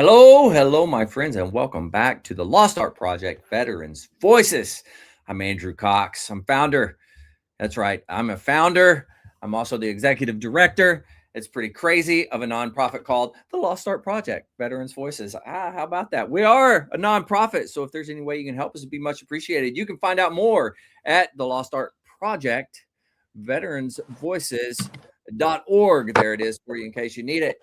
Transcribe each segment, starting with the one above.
Hello, my friends, and welcome back to the Lost Art Project Veterans Voices. I'm Andrew Cox. I'm founder. That's right, I'm a founder. I'm also the executive director. It's pretty crazy of a nonprofit called the Lost Art Project Veterans Voices. How about that? We are a nonprofit, so if there's any way you can help us, it'd be much appreciated. You can find out more at the Lost Art Project Veterans Voices.org. There it is for you in case you need it.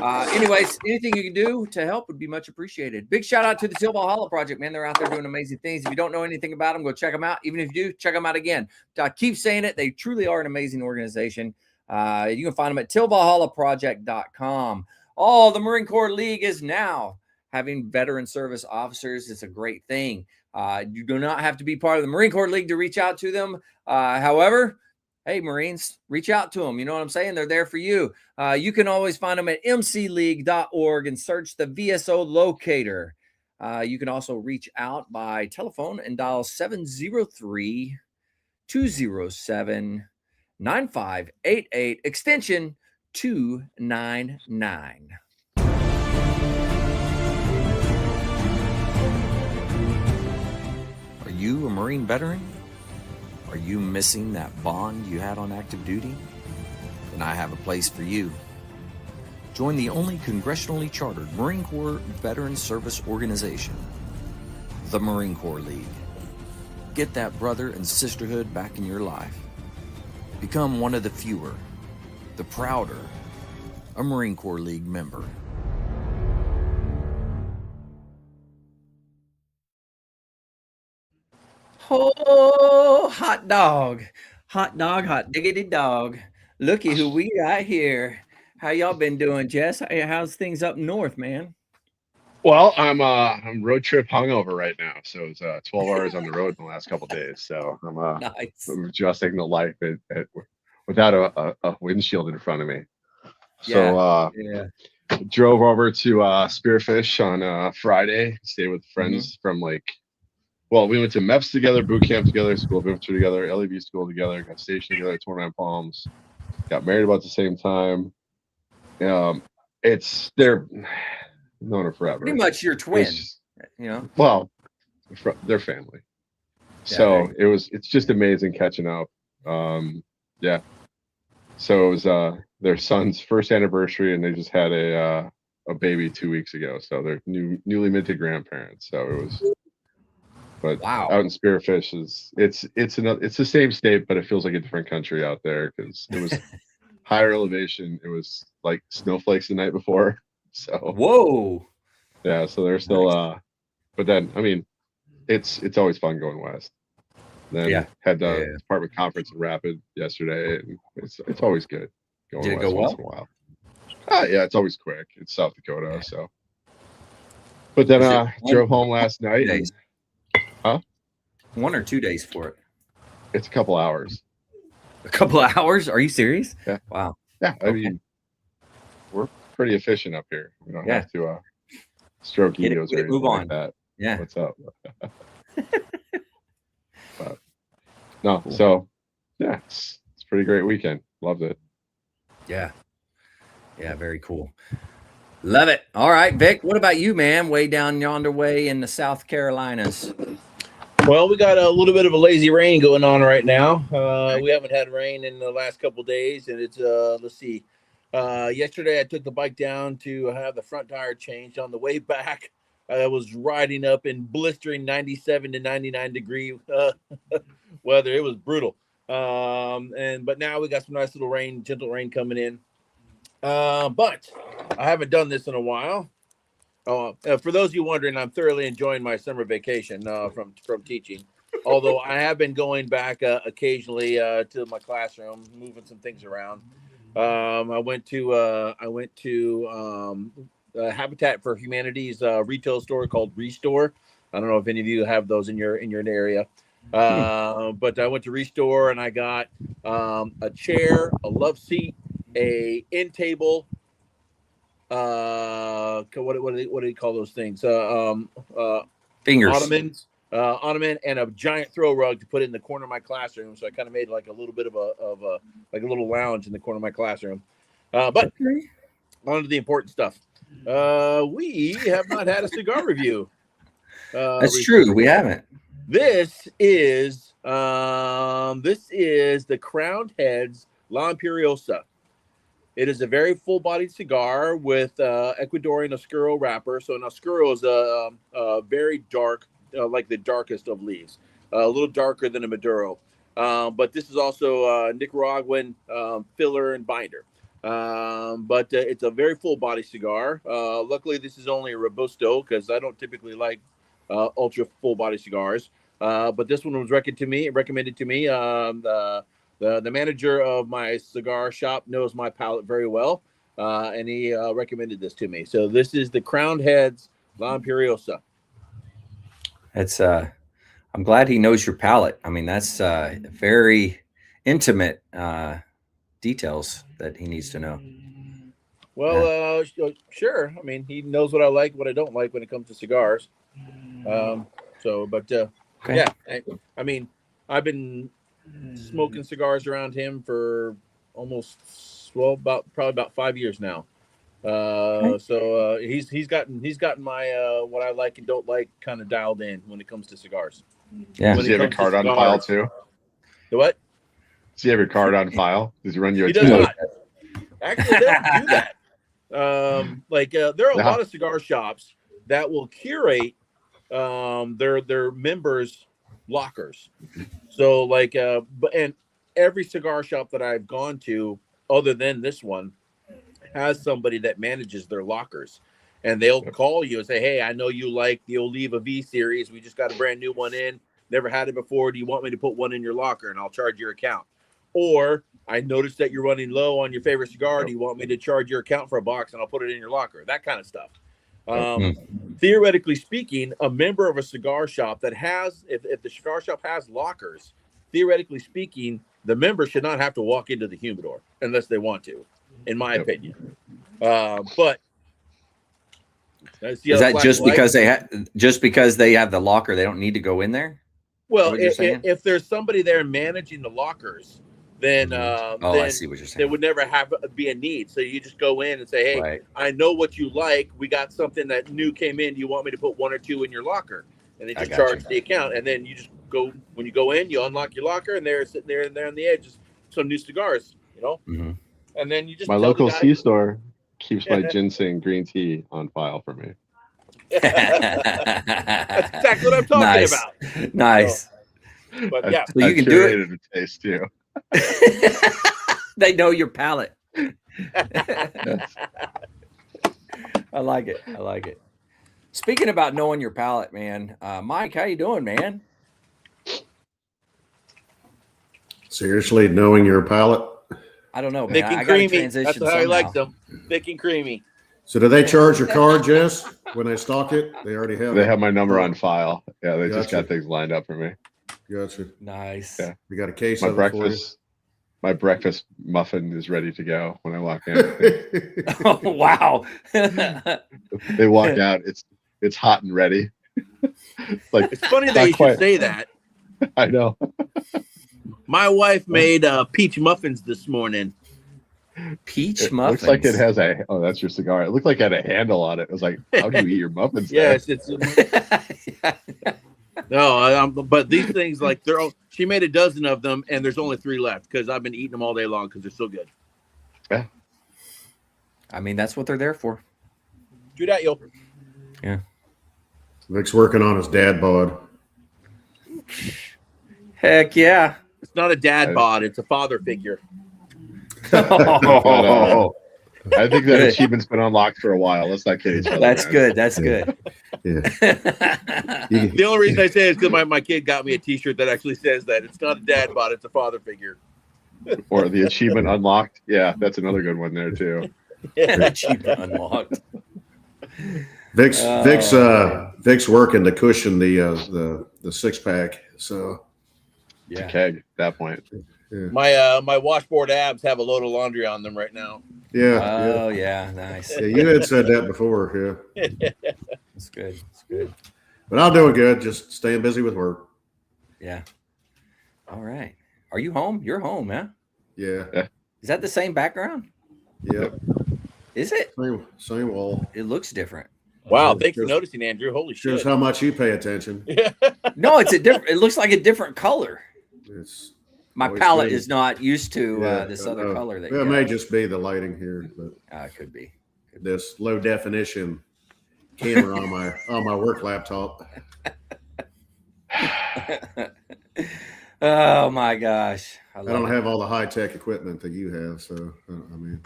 Anyways, anything you can do to help would be much appreciated. Big shout out to the Till Valhalla Project, man. They're out there doing amazing things. If you don't know anything about them, go check them out. Even if you do, check them out again. I keep saying it. They truly are an amazing organization. You can find them at tillvalhallaproject.com. Oh, the Marine Corps League is now having veteran service officers. It's a great thing. You do not have to be part of the Marine Corps League to reach out to them. However, hey, Marines, reach out to them. You know what I'm saying? They're there for you. You can always find them at mcleague.org and search the VSO locator. You can also reach out by telephone and dial 703-207-9588, extension 299. Are you a Marine veteran? Are you missing that bond you had on active duty? Then I have a place for you. Join the only congressionally chartered Marine Corps Veteran Service Organization, the Marine Corps League. Get that brother and sisterhood back in your life. Become one of the fewer, the prouder, a Marine Corps League member. Oh, hot dog, hot diggity dog. Looky who we got here. How y'all been doing, Jess? Hey, how's things up north, man? Well, I'm road trip hungover right now, so it's 12 hours on the road in the last couple of days. So Nice. I'm adjusting to life without a windshield in front of me. So Yeah, yeah. drove over to Spearfish on Friday. Stayed with Hmm. friends from we went to MEPS together, boot camp together, school of infantry together, LEV school together, got stationed together, 29 Palms, got married about the same time. Um, they're known her Pretty forever. much your It was twin, just, you know? well, their family. Yeah, there So you go. it's just amazing catching up. Yeah. So it was their son's first anniversary, and they just had a baby 2 weeks ago. So they're newly minted grandparents. So it was, but Wow. out in Spearfish it's the same state, but it feels like a different country out there because it was higher elevation. It was like snowflakes the night before. So Whoa. yeah, so they're still Nice. but then I mean it's always fun going west. Yeah. Then had the Yeah. department conference in Rapid yesterday, and it's always good Did going it go west once in well? a while. Yeah, it's always quick. It's South Dakota, so. But then Is it drove home last 2 night, days? and huh? 1 or 2 days for it? It's a couple hours. A couple of hours? Are you serious? Yeah, Wow. yeah. I Okay. mean, we're pretty efficient up here. We don't Yeah. have to stroke egos Get or it, move anything like on. that. Yeah. What's up? But no, Cool. so yeah, it's a pretty great weekend. Loved it. Yeah. Yeah. Very cool. Love it. All right, Vic. What about you, man? Way down yonder way in the South Carolinas. Well, we got a little bit of a lazy rain going on right now. Okay. We haven't had rain in the last couple of days, and it's let's see. Yesterday, I took the bike down to have the front tire changed. On the way back, I was riding up in blistering 97 to 99 degree weather. It was brutal. But now we got some nice little rain, gentle rain coming in. But I haven't done this in a while. For those of you wondering, I'm thoroughly enjoying my summer vacation from teaching. Although I have been going back occasionally to my classroom, moving some things around. I went to Habitat for Humanity's retail store called Restore. I don't know if any of you have those in your area. Hmm. But I went to Restore and I got a chair, a love seat, a end table, what do you call those things? Fingers. Ottoman, and a giant throw rug to put in the corner of my classroom. So I kind of made like a little bit of a like a little lounge in the corner of my classroom. But Okay. on to the important stuff. We have not had a cigar review. That's true. We haven't. This is the Crowned Heads La Imperiosa. It is a very full-bodied cigar with Ecuadorian Oscuro wrapper. So an Oscuro is a very dark, like the darkest of leaves, a little darker than a Maduro. But this is also Nicaraguan filler and binder. But it's a very full-bodied cigar. Luckily, this is only a Robusto because I don't typically like ultra full-body cigars. But this one was recommended to me. The manager of my cigar shop knows my palate very well, and he recommended this to me. So this is the Crowned Heads La Imperiosa. It's I'm glad he knows your palate. I mean, that's very intimate details that he needs to know. Well, sure. I mean, he knows what I like, what I don't like when it comes to cigars. Okay. Yeah. I mean, I've been smoking cigars around him for probably about 5 years now. So he's gotten my what I like and don't like kind of dialed in when it comes to cigars. Yeah. Does he have a card on file too? The what? Does he have your card on file? Does he run you a He does not. Actually, they don't do that. There are a lot of cigar shops that will curate their members' lockers. So and every cigar shop that I've gone to, other than this one, has somebody that manages their lockers, and they'll call you and say, "Hey, I know you like the Oliva V series. We just got a brand new one in. Never had it before. Do you want me to put one in your locker and I'll charge your account? Or I noticed that you're running low on your favorite cigar. Do you want me to charge your account for a box and I'll put it in your locker?" That kind of stuff. Theoretically speaking, a member of a cigar shop that has, if the cigar shop has lockers, theoretically speaking, the member should not have to walk into the humidor unless they want to, in my opinion. But is that just because they have the locker, they don't need to go in there? Well, if there's somebody there managing the lockers, then I see what you're saying. There would never be a need. So you just go in and say, "Hey, I know what you like. We got something that new came in. Do you want me to put one or two in your locker?" And they just charge the account. And then you just go, when you go in, you unlock your locker, and they're sitting there on the edge, some new cigars, And then you just my local C-store keeps my ginseng green tea on file for me. That's exactly what I'm talking about. Nice. So, but yeah, so you can do it. A taste too. They know your palate. I like it. Speaking about knowing your palate, man, Mike, how you doing, man? Seriously, knowing your palate? I don't know, man. Thick and I got to creamy. transition. That's how he likes them. Thick and creamy. So do they charge your card, Jess, when they stock it? They already have They have my number on file. Yeah, they just Gotcha. got things lined up for me. Gotcha. Nice. Yeah. We got a case My of it for you. my breakfast muffin is ready to go when I walk in. Oh, wow. They walk out. It's hot and ready. It's funny that you should say that. I know. My wife made peach muffins this morning. Peach muffins. Looks like it has that's your cigar. It looked like it had a handle on it. It was like, how do you eat your muffins? Yes, it's. No, but these things she made a dozen of them, and there's only 3 left because I've been eating them all day long because they're so good. Yeah. I mean, that's what they're there for. Do that, yo. Yeah. Vic's working on his dad bod. Heck yeah. It's not a dad bod; it's a father figure. Oh. I think that achievement's been unlocked for a while. Let's not kid each other. That's good. That's good. Yeah. The only reason I say it is because my kid got me a T-shirt that actually says that it's not a dad bod; it's a father figure. Or the achievement unlocked. Yeah, that's another good one there too. Achievement unlocked. Vic's working to cushion the 6-pack. So It's a keg at that point. yeah. My washboard abs have a load of laundry on them right now. Yeah. Oh, yeah. Nice. Yeah, you had said that before, yeah. That's good. That's good. But I'm doing good, just staying busy with work. Yeah. All right. Are you home? You're home, huh? Yeah. Is that the same background? Yep. Is it? Same wall. It looks different. Wow, thanks for noticing, Andrew. Holy Shows shit. how much you pay attention. No, it's a different. It looks like a different color. It's My always palate been- is not used to this I other know. color. That It may just be the lighting here, but it could be. this low definition camera on my work laptop. Oh my gosh! I don't have all the high tech equipment that you have, so I mean,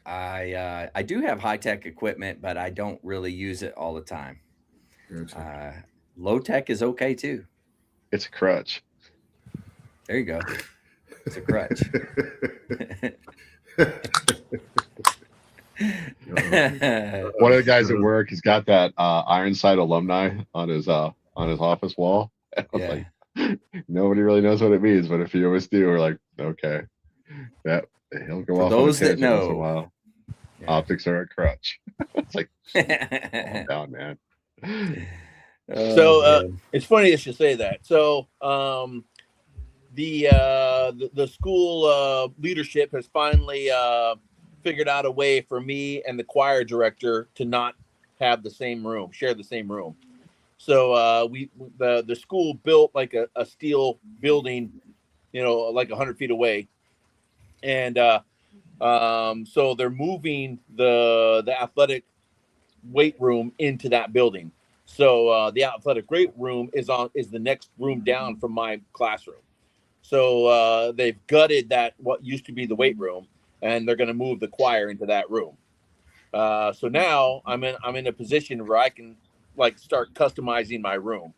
I do have high tech equipment, but I don't really use it all the time. gotcha. Low tech is okay too. It's a crutch. There you go. It's a crutch. One of the guys at work has got that Ironside alumni on his office wall. I was like, nobody really knows what it means, but if you always do, we're like, okay, yeah, he'll go off. Those on a that tangent once in a know, while. Optics are a crutch. It's like, calm down, man. So it's funny that you say that. So the school leadership has finally figured out a way for me and the choir director to not have the same room, share the same room. So the school built like a steel building, like 100 feet away, and so they're moving the athletic weight room into that building. So the athletic weight room is the next room down from my classroom. So they've gutted what used to be the weight room, and they're going to move the choir into that room. So now I'm in a position where I can start customizing my room.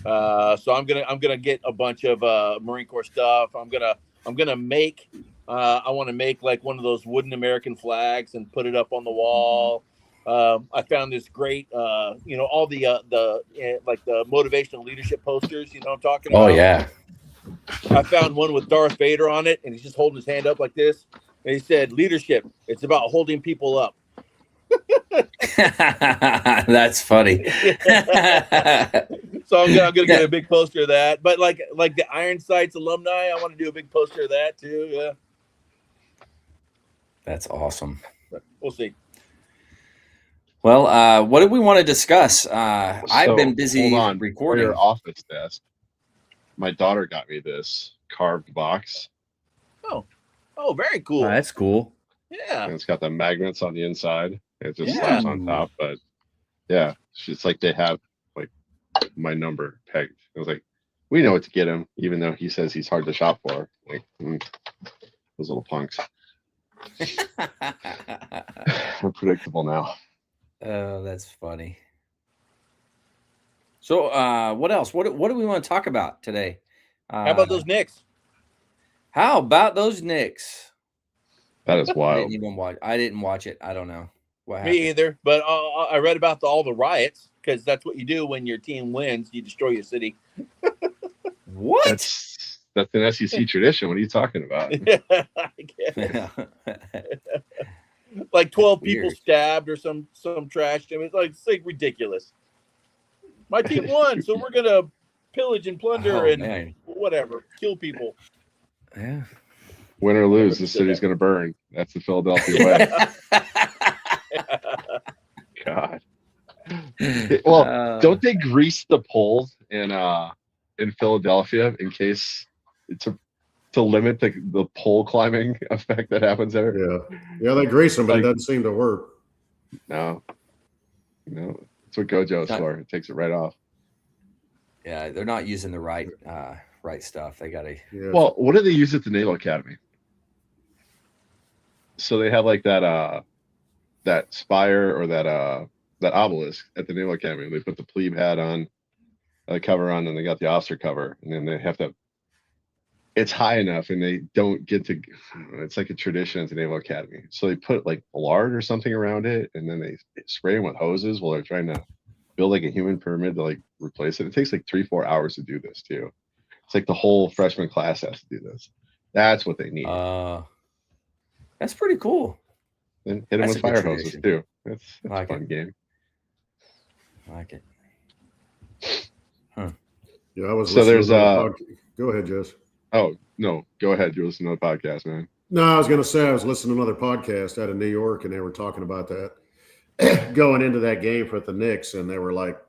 So I'm gonna get a bunch of Marine Corps stuff. I'm gonna make. I want to make like one of those wooden American flags and put it up on the wall. I found this great, all the motivational leadership posters. You know what I'm talking about? Oh yeah. I found one with Darth Vader on it, and he's just holding his hand up like this. And he said, "Leadership, it's about holding people up." That's funny. So I'm gonna get a big poster of that. But like the Iron Sights alumni, I want to do a big poster of that too. Yeah. That's awesome. But we'll see. Well, what did we want to discuss? I've been busy hold on. recording. For your office desk, my daughter got me this carved box. Oh, very cool. Oh, that's cool. Yeah. And it's got the magnets on the inside. It just slaps on top. But yeah, it's like they have like my number pegged. I was like, we know what to get him, even though he says he's hard to shop for. Like, those little punks. We're predictable now. Oh, that's funny. So, what else? What do we want to talk about today? How about those Knicks? How about those Knicks? That is I wild. didn't even watch. I didn't watch it. I don't know what happened. Me either. But I read about all the riots because that's what you do when your team wins. You destroy your city. What? That's an SEC tradition. What are you talking about? I guess. Like 12 people Weird. stabbed or some trash. I mean, it's like ridiculous. My team won, so we're gonna pillage and plunder and whatever, kill people. Yeah. Win or lose, this city's going to burn. That's the Philadelphia way. God. Well, don't they grease the poles in Philadelphia in case to limit the pole climbing effect that happens there? Yeah, they grease them, but it doesn't seem to work. No, that's what Gojo's for. It takes it right off. Yeah, they're not using the right stuff. They gotta. Yeah. Well, what do they use at the Naval Academy? So they have like that spire or that obelisk at the Naval Academy. They put the plebe hat on, the cover on, and they got the officer cover, and then they have to. It's high enough, and they don't get to. It's like a tradition at the Naval Academy. So they put like lard or something around it, and then they spray them with hoses while they're trying to build like a human pyramid to like replace it. It takes like 3-4 hours to do this too. It's like the whole freshman class has to do this. That's what they need. That's pretty cool. And hit them with fire hoses too. That's a fun game. I like it. Huh. Yeah, I was. So there's go ahead, Jess. Oh no, go ahead. You listen to the podcast, man. No, I was going to say I was listening to another podcast out of New York, and they were talking about that going into that game for the Knicks, and they were like,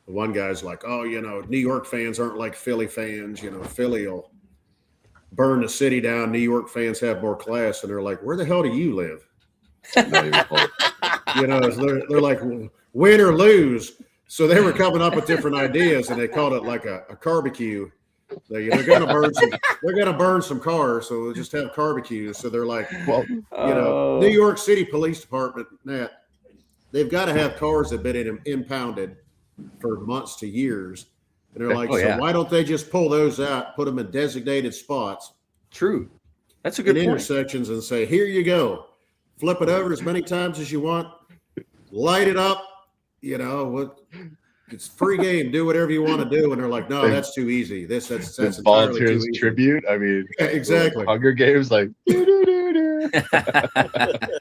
the one guy's like, "Oh, New York fans aren't like Philly fans. Philly will burn the city down. New York fans have more class." And they're like, "Where the hell do you live?" Not even close. So they're like, win or lose. So they were coming up with different ideas, and they called it like a barbecue. They're going to burn some cars, so they'll just have barbecues. So they're like, well, New York City Police Department, Nat, they've got to have cars that have been impounded for months to years. And they're like, why don't they just pull those out, put them in designated spots? True. That's a good point. Intersections, and say, here you go. Flip it over as many times as you want. Light it up. It's free game. Do whatever you want to do. And they're like, no, that's too easy. That's volunteers tribute. I mean, exactly. Hunger Games, like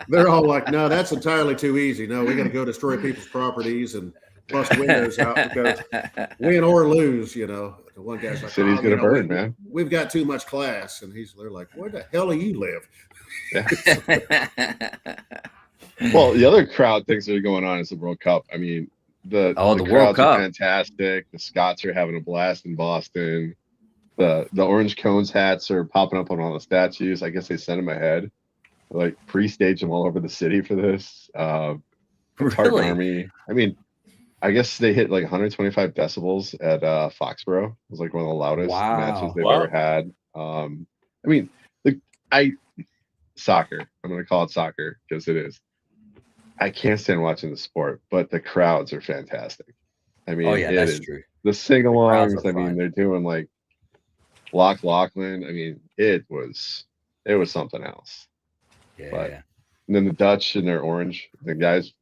they're all like, no, that's entirely too easy. No, we got to go destroy people's properties and bust windows out because win or lose, the one guy's like, city's gonna burn, man. We've got too much class, and they're like, where the hell do you live? Yeah. Well, the other crowd things that are going on is the World Cup. I mean, the crowds are fantastic. The Scots are having a blast in Boston. The orange cones hats are popping up on all the statues. I guess they sent them ahead, like pre-stage them all over the city for this. Really? Army. I mean, I guess they hit like 125 decibels at Foxborough. It was like one of the loudest matches they've ever had. I mean, soccer. I'm going to call it soccer because it is. I can't stand watching the sport, but the crowds are fantastic. I mean, that's true. The sing-alongs. I mean, they're doing like Loch Lachlan. I mean, it was something else. And then the Dutch in their orange, the guys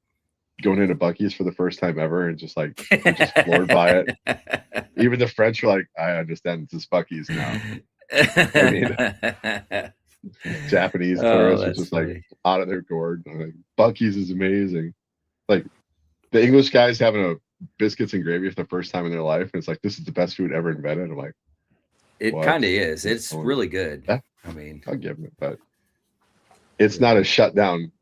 going into Buc-ee's for the first time ever and just floored by it. Even the French are like, I understand this is Buc-ee's now. I mean, Japanese tourists are just funny. Like out of their gourd. Like, Buc-ee's is amazing. Like the English guys having a biscuits and gravy for the first time in their life, and it's like, this is the best food ever invented. I'm like, it kind of is. It's really good. Yeah. I mean, I'll give it, but it's not a shutdown.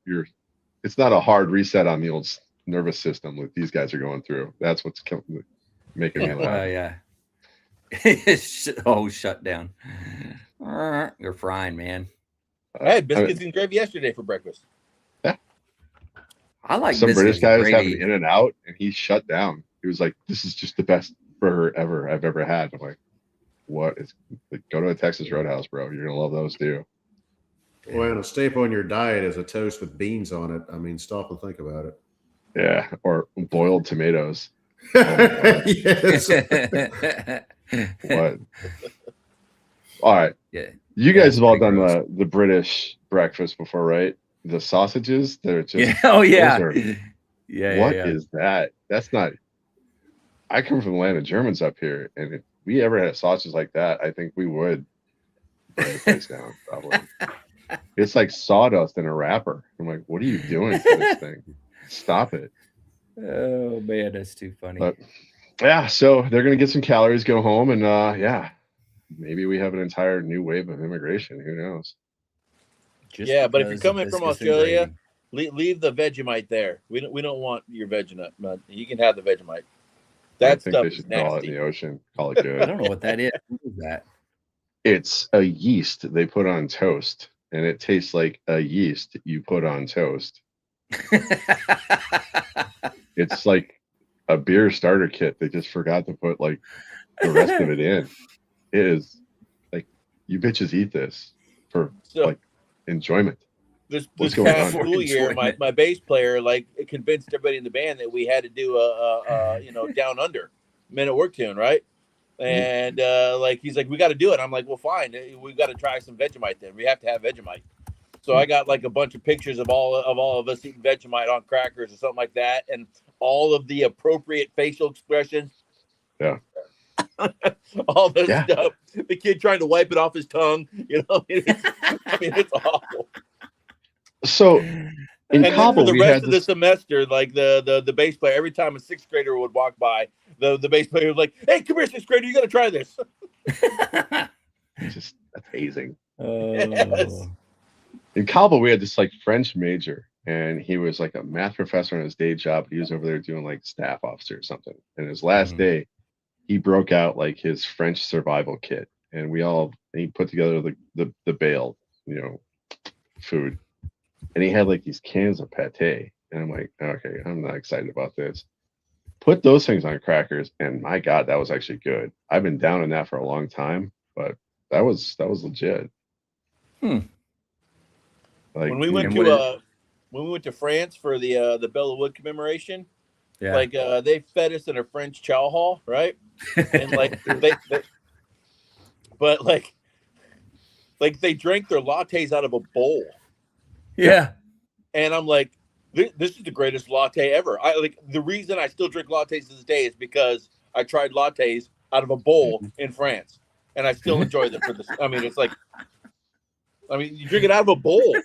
It's not a hard reset on the old nervous system that these guys are going through. That's what's making me laugh. Shut down. You're frying, man. I had biscuits and gravy yesterday for breakfast. Yeah. I like some British guy was having In and Out, and he shut down. He was like, "This is just the best burger I've ever had." I'm like, "What is? Like, go to a Texas Roadhouse, bro. You're gonna love those too." Well, and a staple in your diet is a toast with beans on it. I mean, stop and think about it. Yeah, or boiled tomatoes. Yes. What? All right. Yeah. You guys have all done the British breakfast before, right? The sausages, they're just What is that? That's not. I come from the land of Germans up here, and if we ever had sausages like that, I think we would burn the place down. Probably. It's like sawdust in a wrapper. I'm like, what are you doing to this thing? Stop it. Oh man, that's too funny. But yeah, so they're gonna get some calories, go home, and maybe we have an entire new wave of immigration. Who knows? But if you're coming from Australia, leave the Vegemite there. We don't want your Vegemite. You can have the Vegemite. That stuff they should is nasty. Call it in the ocean. Call it good. I don't know what that is. What is that? It's a yeast they put on toast, and it tastes like a yeast you put on toast. It's like a beer starter kit. They just forgot to put like the rest of it in. It is like, you bitches eat this for like enjoyment. This past school year, my bass player convinced everybody in the band that we had to do a Down Under Men at Work tune, right? And he's like, we got to do it. I'm like, well, fine. We've got to try some Vegemite then. We have to have Vegemite. So I got like a bunch of pictures of all of us eating Vegemite on crackers or something like that, and all of the appropriate facial expressions. Yeah. All this stuff. The kid trying to wipe it off his tongue. It's awful. So in Kabul, for the rest of the semester, like the bass player, every time a sixth grader would walk by, the bass player was like, "Hey, come here, sixth grader, you got to try this." Just amazing. Yes. In Cabo, we had this like French major, and he was like a math professor in his day job. He was over there doing like staff officer or something. And his last day, he broke out like his French survival kit, and he put together the bail, food, and he had like these cans of pate, and I'm like, okay, I'm not excited about this. Put those things on crackers, and my God, that was actually good. I've been down in that for a long time, but that was legit. Like, when we went to France for the Belle of Wood commemoration, like they fed us in a French chow hall, right? And like but like they drank their lattes out of a bowl. Yeah. And I'm like, this is the greatest latte ever. The reason I still drink lattes to this day is because I tried lattes out of a bowl in France, and I still enjoy them for this. I mean, it's like, you drink it out of a bowl.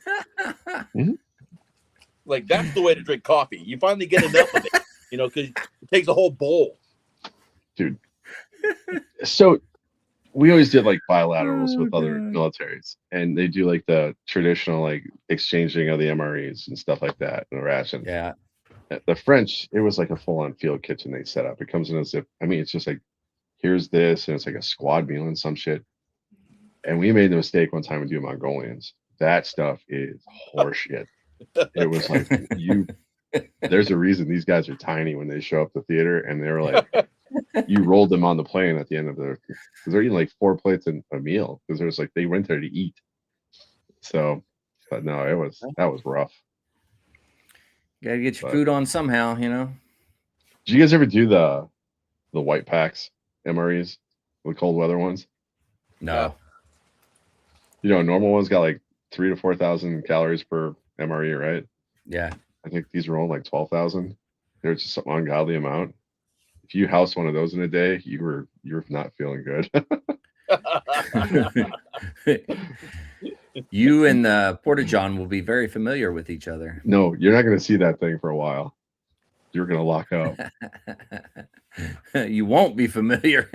Like, that's the way to drink coffee. You finally get enough of it, because it takes a whole bowl. Dude. So we always did like bilaterals with other militaries, and they do like the traditional like exchanging of the MREs and stuff like that in the ration. Yeah. The French, it was like a full-on field kitchen they set up. It comes in a zip. I mean, it's just like, here's this, and it's like a squad meal and some shit. And we made the mistake one time with doing Mongolians. That stuff is horseshit. It was like there's a reason these guys are tiny when they show up to theater, and they were like, you rolled them on the plane at the end of because they're eating like 4 plates in a meal, because there's like they went there to eat. So, but no, that was rough. Gotta get your food on somehow, Did you guys ever do the white packs MREs, the cold weather ones? No. Normal ones got like 3,000 to 4,000 calories per MRE, right? Yeah. I think these were only like 12,000. They're just some ungodly amount. If you housed one of those in a day, you were not feeling good. You and Porta John will be very familiar with each other. No, you're not going to see that thing for a while. You're going to lock up. You won't be familiar.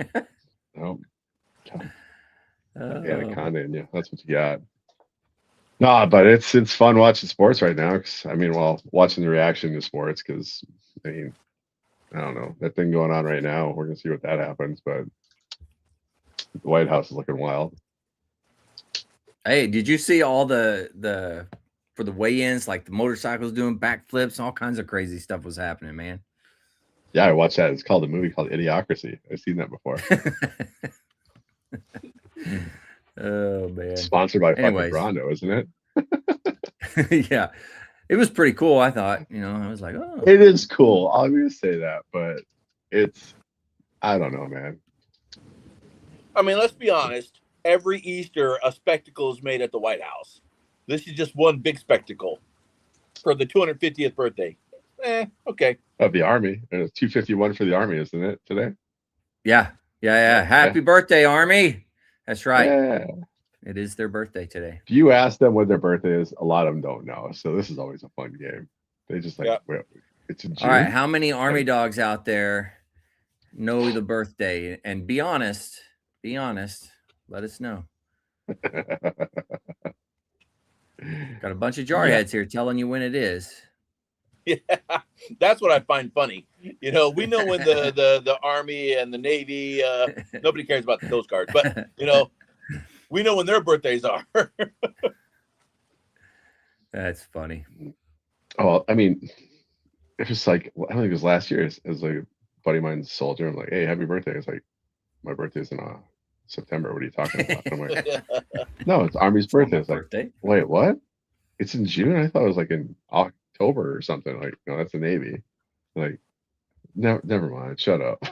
Nope. Anaconda in you. That's what you got. Nah, but it's fun watching sports right now. Watching the reaction to sports, because I don't know, that thing going on right now. We're gonna see what that happens, but the White House is looking wild. Hey, did you see all the for the weigh-ins, like the motorcycles doing backflips, all kinds of crazy stuff was happening, man? Yeah, I watched that. It's called a movie called Idiocracy. I've seen that before. Oh man! Sponsored by fucking Brando, isn't it? Yeah, it was pretty cool. I thought, I was like, oh, it is cool. I'm gonna say that, but I don't know, man. I mean, let's be honest. Every Easter, a spectacle is made at the White House. This is just one big spectacle for the 250th birthday. Okay. Of the Army, and it's 251 for the Army, isn't it today? Yeah. Happy birthday, Army. That's right. Yeah. It is their birthday today. If you ask them what their birthday is, a lot of them don't know. So this is always a fun game. They just like, well, it's in June. All right. How many Army dogs out there know the birthday? And be honest. Let us know. Got a bunch of jarheads here telling you when it is. Yeah, that's what I find funny. We know when the Army and the Navy, nobody cares about the Coast Guard, but we know when their birthdays are. That's funny. Oh, I mean, it was like, I think it was last year. It was like a buddy of mine's soldier. I'm like, hey, happy birthday. It's like, my birthday's in September. What are you talking about? I'm like, no, it's Army's birthday. It's like, birthday. Wait, what? It's in June? I thought it was like in October or something. Like, no, that's the Navy. Like, no, never mind. Shut up.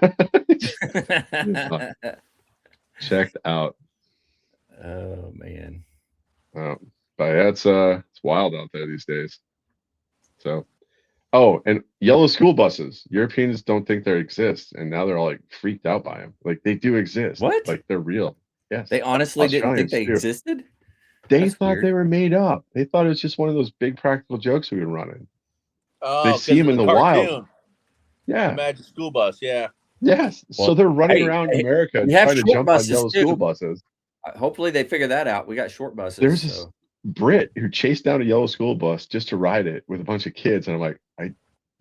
Checked out. Oh man. But yeah, it's wild out there these days. So, and yellow school buses. Europeans don't think they exist, and now they're all like freaked out by them. Like, they do exist. What? Like, they're real. Yes. They honestly didn't think they existed. They thought they were made up. They thought it was just one of those big practical jokes we were running. Oh, they see them in the wild. Yeah. Magic school bus. Yeah. Yes. Well, so they're running around America trying to jump on yellow school buses. Hopefully they figure that out. We got short buses. There's this So. Brit who chased down a yellow school bus just to ride it with a bunch of kids, and I'm like,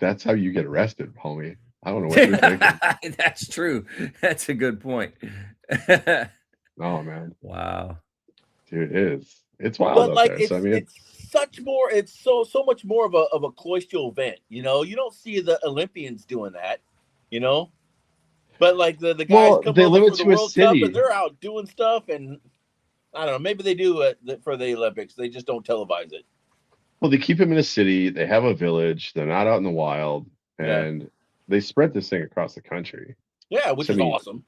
that's how you get arrested, homie. I don't know what you're thinking. That's true. That's a good point. Oh man, Wow, dude, it is. It's wild But out like there. So I mean, it's such more. It's so much more of a cloisteral event. You know, you don't see the Olympians doing that. You know, but like the guys well, come they over limit for the to a World Cup city. and they're out doing stuff, and I don't know. Maybe they do it for the Olympics. They just don't televise it. Well, they keep them in a city. They have a village. They're not out in the wild, and they spread this thing across the country. Yeah, which is awesome.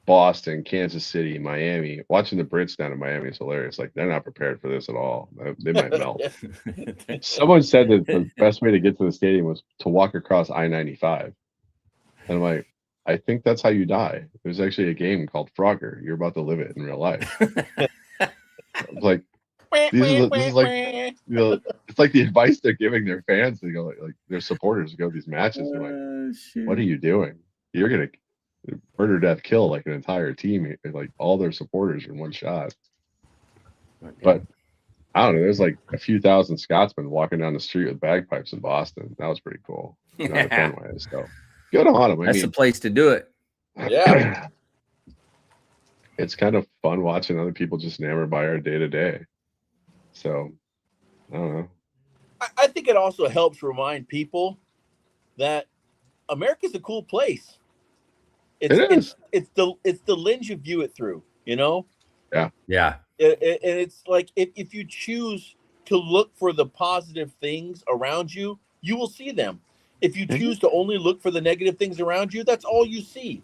Boston, Kansas City, Miami. Watching the Brits down in Miami is hilarious. Like, they're not prepared for this at all. They might melt. Someone said that the best way to get to the stadium was to walk across I-95. And I'm like, I think that's how you die. There's actually a game called Frogger. You're about to live it in real life. Like, this is like, you know, it's like the advice they're giving their fans to go, like their supporters to go to these matches. They're like, what are you doing? You're gonna murder, death, kill like an entire team, like all their supporters in one shot. But I don't know. There's like a few thousand Scotsmen walking down the street with bagpipes in Boston. That was pretty cool. Not a fun way. So good on them. That's the place to do it. Yeah. It's kind of fun watching other people just enamored by our day to day. So I don't know. I think it also helps remind people that America's a cool place. It's the lens you view it through, you know? Yeah. And it's like if you choose to look for the positive things around you, you will see them. If you choose to only look for the negative things around you, that's all you see.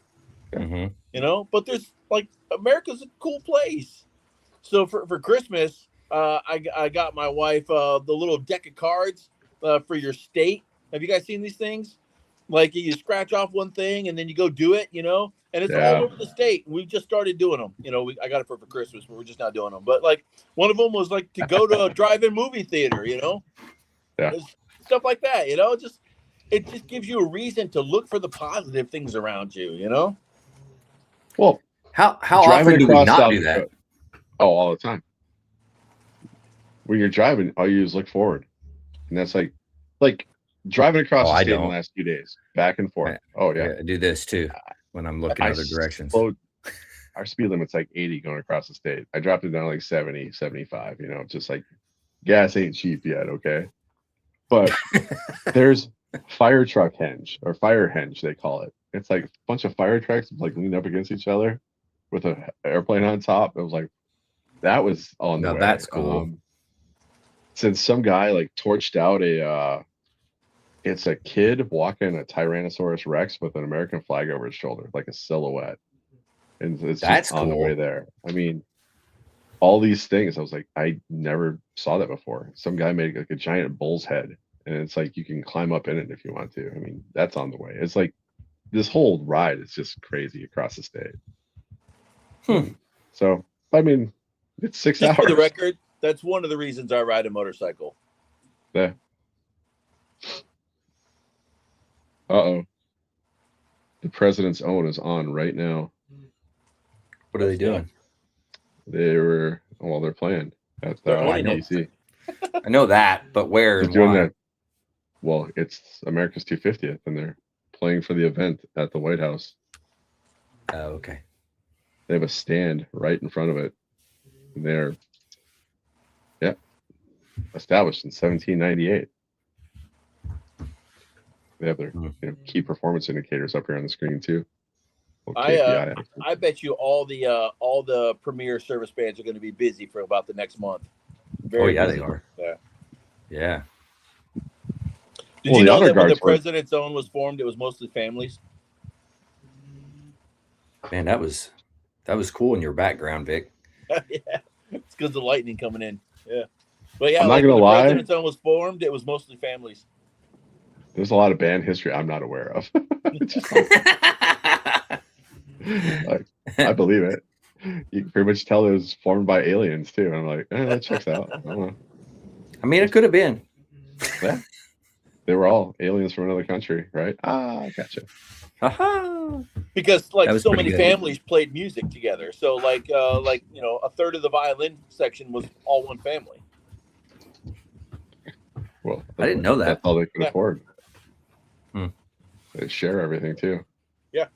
Mm-hmm. You know, but there's like America's a cool place. So for Christmas, I got my wife the little deck of cards for your state. Have you guys seen these things? Like you scratch off one thing and then you go do it, you know, and it's all over the state. We've just started doing them. You know, I got it for Christmas, but we're just not doing them. But like one of them was like to go to a drive-in movie theater, you know, stuff like that. You know, it just gives you a reason to look for the positive things around you. You know. Well, how often do we not do that? Oh, all the time. When you're driving, all you do is look forward, and that's like driving across the state in the last few days, back and forth. I do this too when I'm looking other directions. Our speed limit's like 80 going across the state. I dropped it down to like 70, 75. You know, just like gas ain't cheap yet. Okay, but there's fire truck henge or fire henge they call it. It's like a bunch of fire trucks like leaned up against each other with an airplane on top. It was like that was on the way. That's cool. Since some guy like torched out it's a kid walking a Tyrannosaurus Rex with an American flag over his shoulder, like a silhouette. And it's that's just on the cool. way there. I mean, all these things, I was like, I never saw that before. Some guy made like a giant bull's head, and it's like you can climb up in it if you want to. I mean, that's on the way. It's like this whole ride is just crazy across the state. So, I mean, it's 6 hours. For the record, that's one of the reasons I ride a motorcycle. Yeah. Uh-oh. The president's own is on right now. What are they doing? They're playing at DC. I know that, but where and doing why? that. Well, it's America's 250th, and they're playing for the event at the White House. Oh, okay. They have a stand right in front of it. And they're established in 1798. They have their key performance indicators up here on the screen too. I bet you all the premier service bands are going to be busy for about the next month. They are. Yeah. Did you know that when the president's own was formed, it was mostly families? Man, that was cool in your background, Vic. Yeah, it's because the lightning coming in. Yeah, but yeah, I'm not gonna lie. When the president's own was formed, it was mostly families. There's a lot of band history I'm not aware of. I believe it. You can pretty much tell it was formed by aliens too. I'm like, that checks out. I don't know. I mean, it could have been. Yeah. They were all aliens from another country, right? I gotcha. Aha. Because That was so pretty many good. families played music together. So a third of the violin section was all one family. Well, I didn't know that. That's all they could Yeah. afford. Hmm. They share everything too. Yeah.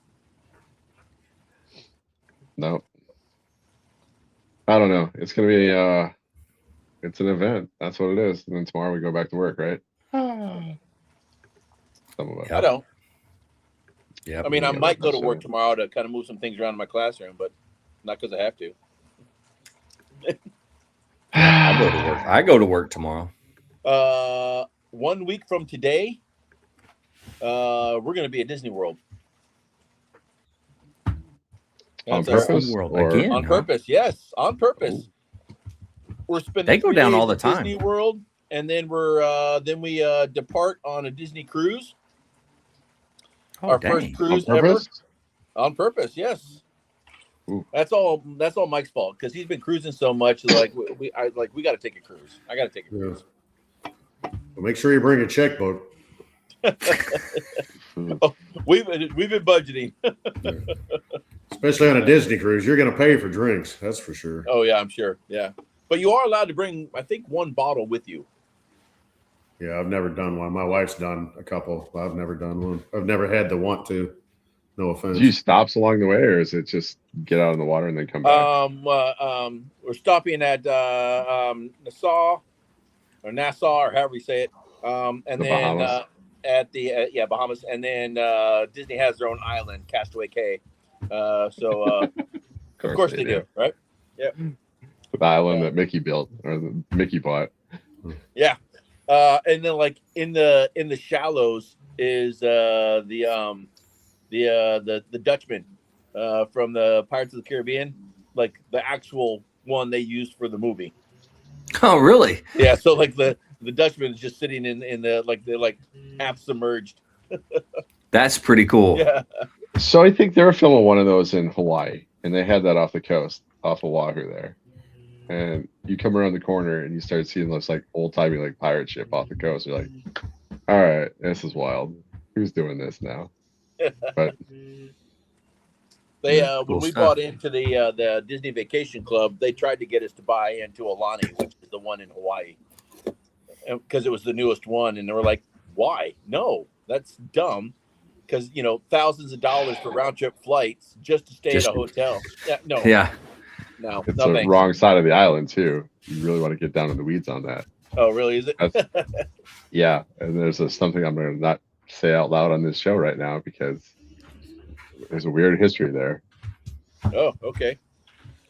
No. I don't know. It's gonna be it's an event. That's what it is. And then tomorrow we go back to work, right? Some of us. Yeah. I don't. Yeah. I mean, I Yeah, might go to that's work it. tomorrow to kind of move some things around in my classroom, but not because I have to. I go to work. I go to work tomorrow. 1 week from today, we're going to be at Disney World. On That's purpose World or again. on huh? purpose, yes, on purpose. We're spending. They go 3 down days all the at time. Disney World, and then we depart on a Disney cruise. Oh, Our dang. first on cruise ever. purpose? On purpose, yes. Ooh. That's all Mike's fault because he's been cruising so much. Like we got to take a cruise. I got to take a cruise. Well, make sure you bring a checkbook. We've been budgeting. Especially on a Disney cruise, you're going to pay for drinks. That's for sure. Oh yeah, I'm sure. Yeah, but you are allowed to bring, I think, 1 bottle with you. Yeah, I've never done one. My wife's done a couple. I've never done one. I've never had the want to. No offense. Do you stops along the way, or is it just get out in the water and then come back? We're stopping at Nassau, or however you say it, and The then Bahamas. at the Bahamas, and then Disney has their own island, Castaway Cay. Of course they do, right? Yeah. The island that Mickey built or the Mickey bought. Yeah. And then like in the shallows is the Dutchman from the Pirates of the Caribbean, like the actual one they used for the movie. Oh, really? Yeah, so like the Dutchman is just sitting in the they're half submerged. That's pretty cool. Yeah. So I think they were filming one of those in Hawaii, and they had that off the coast, off of Oahu there. And you come around the corner and you start seeing this like old timey like pirate ship off the coast. You're like, all right, this is wild. Who's doing this now? But They Cool when we stuff. bought into the Disney Vacation Club, they tried to get us to buy into Alani, which is the one in Hawaii, because it was the newest one, and they were like, "Why? No, that's dumb." Because thousands of dollars for round trip flights just to stay Just- at a hotel. Yeah, no, Yeah. no, it's no the thanks. wrong side of the island too. You really want to get down in the weeds on that. Oh, really? Is it? Yeah, and there's something I'm going to not say out loud on this show right now because there's a weird history there. Oh, okay.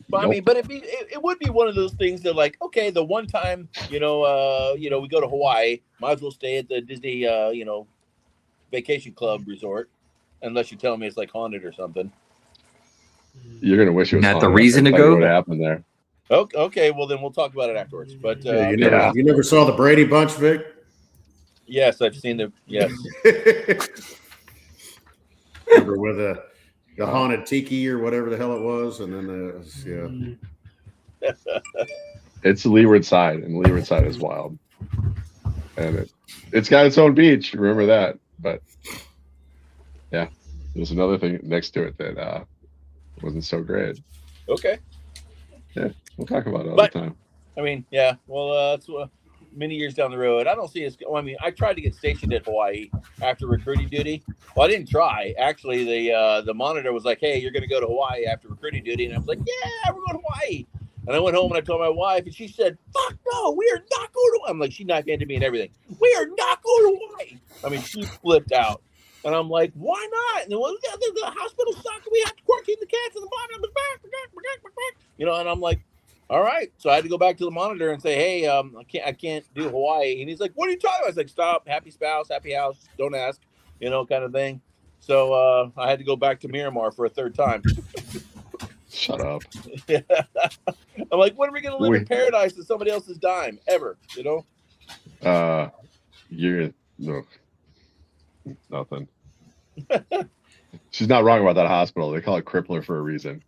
But I Nope. mean, but it would be one of those things that like, okay, the one time we go to Hawaii, might as well stay at the Disney Vacation Club resort, unless you're telling me it's like haunted or something. You're going to wish it was Not the haunted. reason I'll to tell you go? What happened there? Okay, well then we'll talk about it afterwards. But Yeah, you never saw the Brady Bunch, Vic? yes, I've seen the yes. Remember with the haunted tiki or whatever the hell it was, and then It's the leeward side, and the leeward side is wild. And it's got its own beach. Remember that. But yeah, there's another thing next to it that wasn't so great. Okay. We'll talk about it all But- the time. I mean, yeah. Well, it's many years down the road. I don't see us. I mean, I tried to get stationed at Hawaii after recruiting duty. Well, I didn't try. Actually, the monitor was like, "Hey, you're going to go to Hawaii after recruiting duty," and I was like, "Yeah, we're going to Hawaii." And I went home and I told my wife, and she said, "Fuck no, we are not going to." I'm like, she knife handed me and everything. We are not going to Hawaii. I mean, she flipped out, and I'm like, "Why not?" And the hospital sucked. We have to quarantine the cats in the bottom. And I'm like, all right. So I had to go back to the monitor and say, "Hey, I can't do Hawaii." And he's like, "What are you talking about?" I was like, "Stop. Happy spouse, happy house. Don't ask." Kind of thing. So I had to go back to Miramar for a third time. Shut up. I'm like, when are we going to live in paradise at somebody else's dime ever? You're no nothing. She's not wrong about that hospital. They call it Crippler for a reason.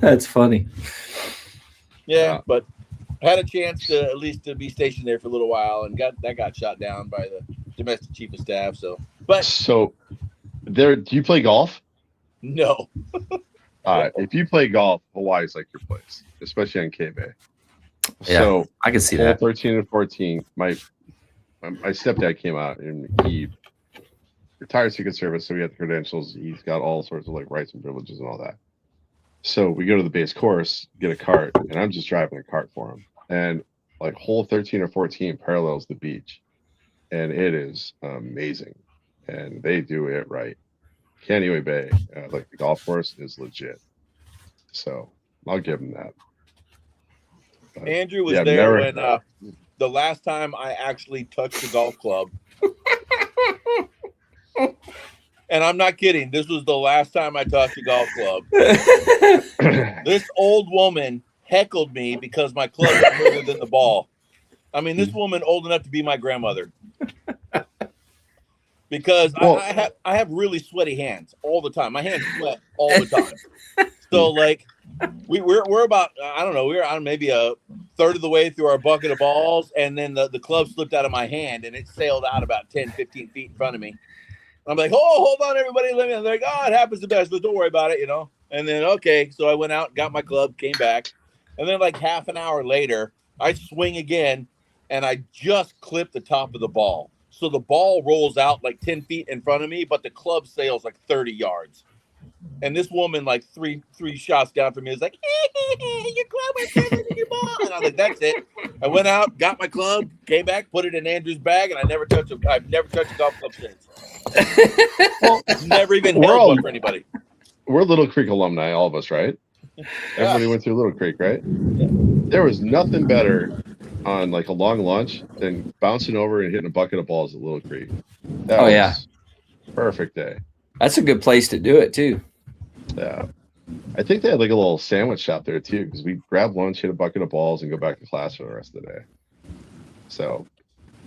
That's funny. Yeah, but Had a chance to at least to be stationed there for a little while, and got shot down by the domestic chief of staff. So, but So, do you play golf? no. If you play golf, Hawaii's like your place, especially on K Bay. Yeah, So I can see hole that. 13 and 14, my stepdad came out and he retired Secret Service, so he had the credentials. He's got all sorts of like rights and privileges and all that. So we go to the base course, get a cart, and I'm just driving a cart for him. And like hole 13 or 14 parallels the beach, and it is amazing. And they do it right. Canyon Bay, like the golf course, is legit. So I'll give them that. But, Andrew was yeah, there never, when the last time I actually touched the golf club. And I'm not kidding. This was the last time I touched a golf club. This old woman heckled me because my club was further than the ball. I mean, this woman old enough to be my grandmother. Because I have really sweaty hands all the time. My hands sweat all the time. So like we're about I don't know, we're on maybe a third of the way through our bucket of balls, and then the club slipped out of my hand and it sailed out about 10, 15 feet in front of me. I'm like, oh, hold on, everybody. Let me. I'm like, oh, it happens the best, but don't worry about it, you know. And then, okay, so I went out, got my club, came back. And then like half an hour later, I swing again, and I just clip the top of the ball. So the ball rolls out like 10 feet in front of me, but the club sails like 30 yards. And this woman, like three shots down from me, is like, your club is better than your ball. And I'm like, that's it. I went out, got my club, came back, put it in Andrew's bag, and I've never touched a golf club since. Well, never even held one for anybody. We're Little Creek alumni, all of us, right? Everybody went through Little Creek, right? Yeah. There was nothing better on like a long lunch than bouncing over and hitting a bucket of balls at Little Creek. That was perfect day. That's a good place to do it too. Yeah. I think they had like a little sandwich shop there too, because we grab lunch, hit a bucket of balls, and go back to class for the rest of the day. So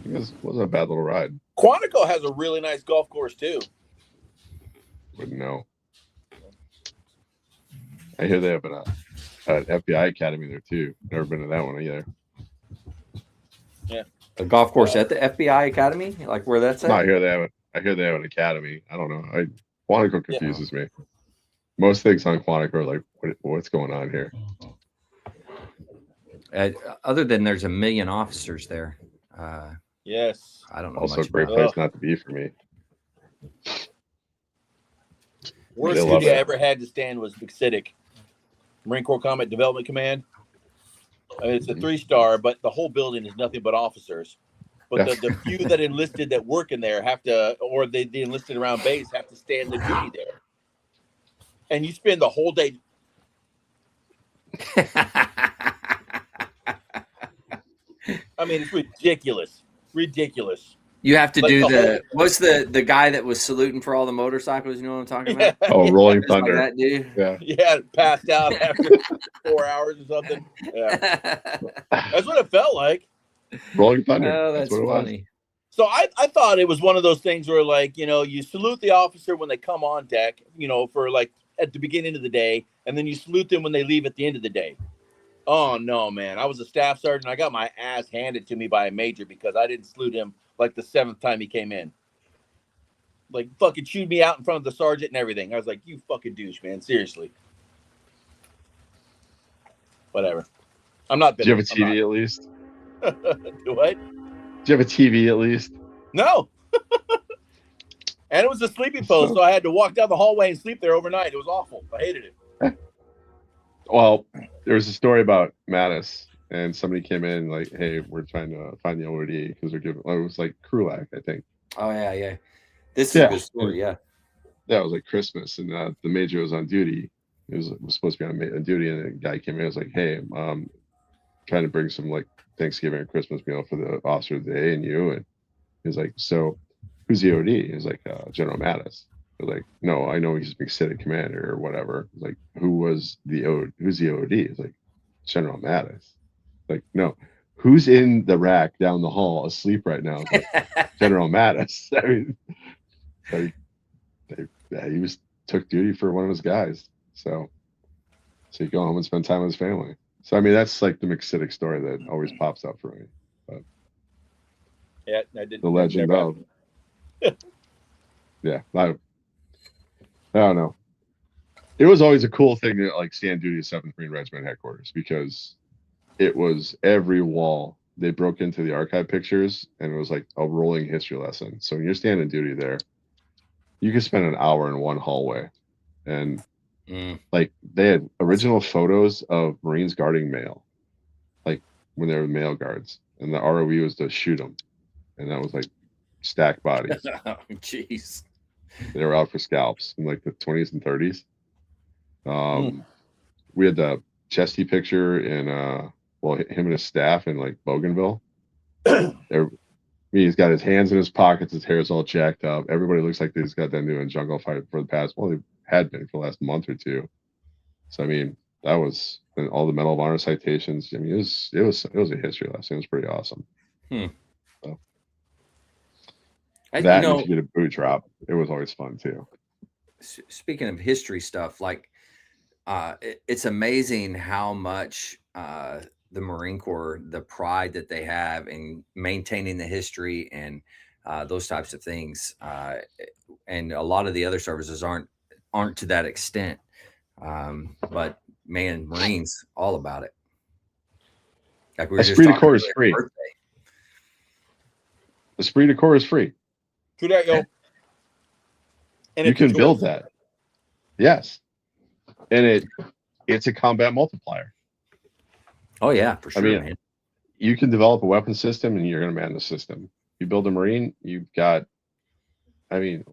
it wasn't a bad little ride. Quantico has a really nice golf course too. Wouldn't know. I hear they have an FBI academy there too. Never been to that one either. Yeah, a golf course at the FBI academy, like where that's at. No, I hear they have an academy. I don't know. Quantico confuses me. Most things on Quantico are like, what's going on here? Other than there's a million officers there. Yes. I don't know. Also, a great place not to be for me. Worst duty I ever had to stand was McCittick, Marine Corps Combat Development Command. I mean, it's a 3-star, but the whole building is nothing but officers. But the few that enlisted that work in there have to, or they enlisted around base, have to stand the duty there. And you spend the whole day. I mean, it's ridiculous. Ridiculous. You have to do what's the guy that was saluting for all the motorcycles? You know what I'm talking about? Oh, Rolling Thunder. Like that dude. Yeah, passed out after 4 hours or something. Yeah. That's what it felt like. Rolling Thunder. Oh, that's what funny. It was. So I thought it was one of those things where, like, you know, you salute the officer when they come on deck, you know, for like at the beginning of the day, and then you salute them when they leave at the end of the day. Oh, no, man. I was a staff sergeant. I got my ass handed to me by a major because I didn't salute him like the 7th time he came in. Like, fucking chewed me out in front of the sergeant and everything. I was like, you fucking douche, man. Seriously. Whatever. I'm not bitter. Do you have a TV at least? What? Do you have a TV at least? No. And it was a sleeping post, so I had to walk down the hallway and sleep there overnight. It was awful. I hated it. Well, there was a story about Mattis, and somebody came in like, hey, we're trying to find the OD because they're giving, it was like Krulak, I think. Oh, yeah. This is a good story, yeah. Yeah, it was like Christmas, and the major was on duty. It was supposed to be on duty, and the guy came in and was like, hey, trying to bring some like Thanksgiving or Christmas meal for the officer of the day and you. And he was like, so who's the OD? He was like, General Mattis. I was like, no, I know he's McCittick commander or whatever. I was like, who's the OD? It's like, General Mattis. Like, no, who's in the rack down the hall asleep right now? Like, General Mattis. I mean, he took duty for one of his guys. So you go home and spend time with his family. So I mean, that's like the McCittick story that always pops up for me. But Yeah, I didn't. the legend of. Yeah, I don't know. It was always a cool thing to like stand duty at 7th Marine Regiment headquarters because it was every wall. They broke into the archive pictures and it was like a rolling history lesson. So when you're standing duty there, you could spend an hour in one hallway. And like they had original photos of Marines guarding mail, like when they were mail guards. And the ROE was to shoot them. And that was like stacked bodies. Oh, jeez. They were out for scalps in like the 20s and 30s. We had the Chesty picture in well, him and his staff in like Bougainville. He's got his hands in his pockets, his hair's all jacked up. Everybody looks like they just got done doing jungle fight for the past, well, they had been for the last month or two. So I mean, that was, and all the Medal of Honor citations. I mean, it was a history lesson. It was pretty awesome. So, that, and if you get a boot drop, it was always fun too. Speaking of history stuff, like it's amazing how much the Marine Corps, the pride that they have in maintaining the history and those types of things, and a lot of the other services aren't to that extent. But man, Marines all about it. Like we were Esprit de Corps is free. Esprit de Corps is free. True that, yo. And you can build that. Yes. And it's a combat multiplier. Oh yeah, for sure. I mean, man. You can develop a weapon system and you're going to man the system. You build a Marine, you've got, I mean,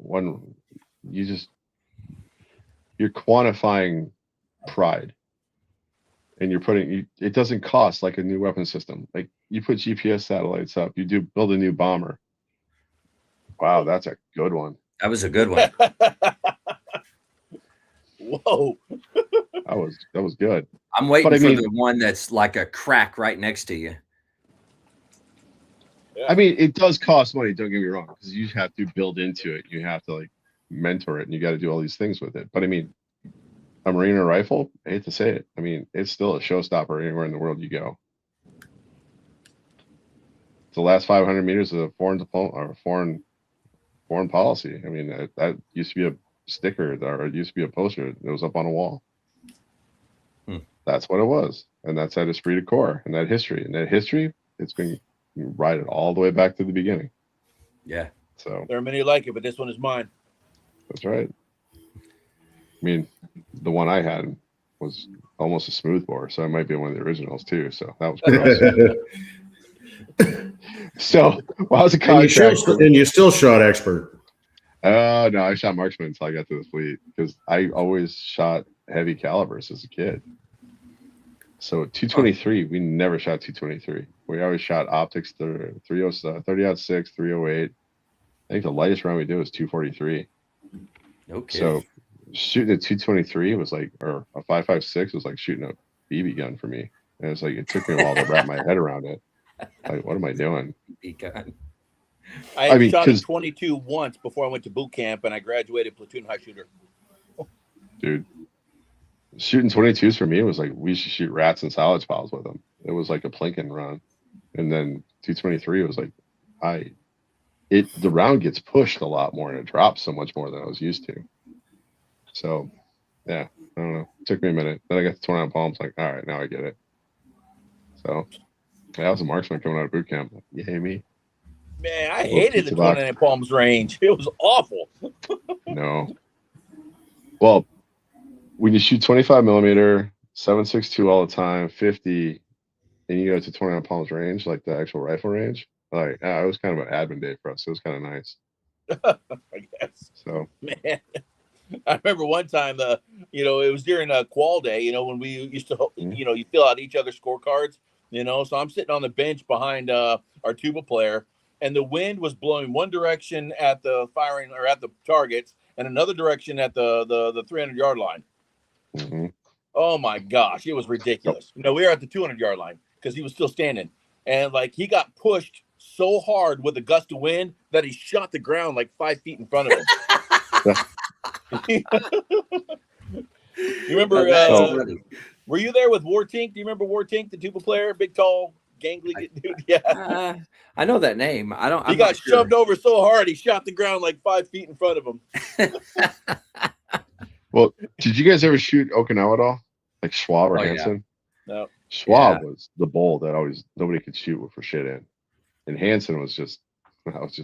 you're quantifying pride. And you're putting, it doesn't cost like a new weapon system. Like you put GPS satellites up, you build a new bomber. Wow, that's a good one. That was a good one. Whoa. That was good. I'm waiting for the one that's like a crack right next to you. Yeah. I mean, it does cost money, don't get me wrong, because you have to build into it. You have to like mentor it and you got to do all these things with it. But I mean, a Marine or rifle, I hate to say it. I mean, it's still a showstopper anywhere in the world you go. It's the last 500 meters of foreign policy. I mean, that used to be a sticker or it used to be a poster that was up on a wall. That's what it was. And that's that esprit de corps and that history. And that history, it's been riding all the way back to the beginning. Yeah. So there are many like it, but this one is mine. That's right. I mean, the one I had was almost a smoothbore, so it might be one of the originals too. So that was gross. So well, I was a contractor. And you still shot expert. No, I shot marksman until I got to the fleet because I always shot heavy calibers as a kid. So 223, we never shot 223. We always shot optics 30-06, 308. I think the lightest round we did was 243. Okay. So shooting a 223 was like, or a 5.56 was like shooting a BB gun for me. And it's like it took me a while to wrap my head around it. Like, what am I doing? BB gun. I shot a 22 once before I went to boot camp, and I graduated platoon high shooter. Dude, shooting 22s for me was like we should shoot rats and salvage piles with them. It was like a Plinken run, and then 223 was like the round gets pushed a lot more and it drops so much more than I was used to. So yeah, I don't know. It took me a minute. Then I got to 29 palms. Like, all right, now I get it. So I was a marksman coming out of boot camp. Yay me. Man, I hated the 29 palms range. It was awful. No. Well, when you shoot 25 millimeter, 7.62 all the time, 50, and you go to 29 palms range, like the actual rifle range, like it was kind of an admin day for us. It was kind of nice. I guess. So man, I remember one time it was during a qual day, when we used to, you fill out each other's scorecards, so I'm sitting on the bench behind our tuba player, and the wind was blowing one direction at the firing or at the targets and another direction at the 300-yard line. Mm-hmm. Oh my gosh, it was ridiculous. We were at the 200-yard line because he was still standing, and like he got pushed so hard with a gust of wind that he shot the ground like 5 feet in front of him. You remember? Were you there with Wartink? Do you remember Wartink, the tuba player, big, tall, gangly dude? Yeah. I know that name. He got shoved over so hard he shot the ground like 5 feet in front of him. Well, did you guys ever shoot Okinawa at all? Like Schwab or Hansen? Yeah. No. Schwab was the bull that always nobody could shoot for shit in, and Hansen was just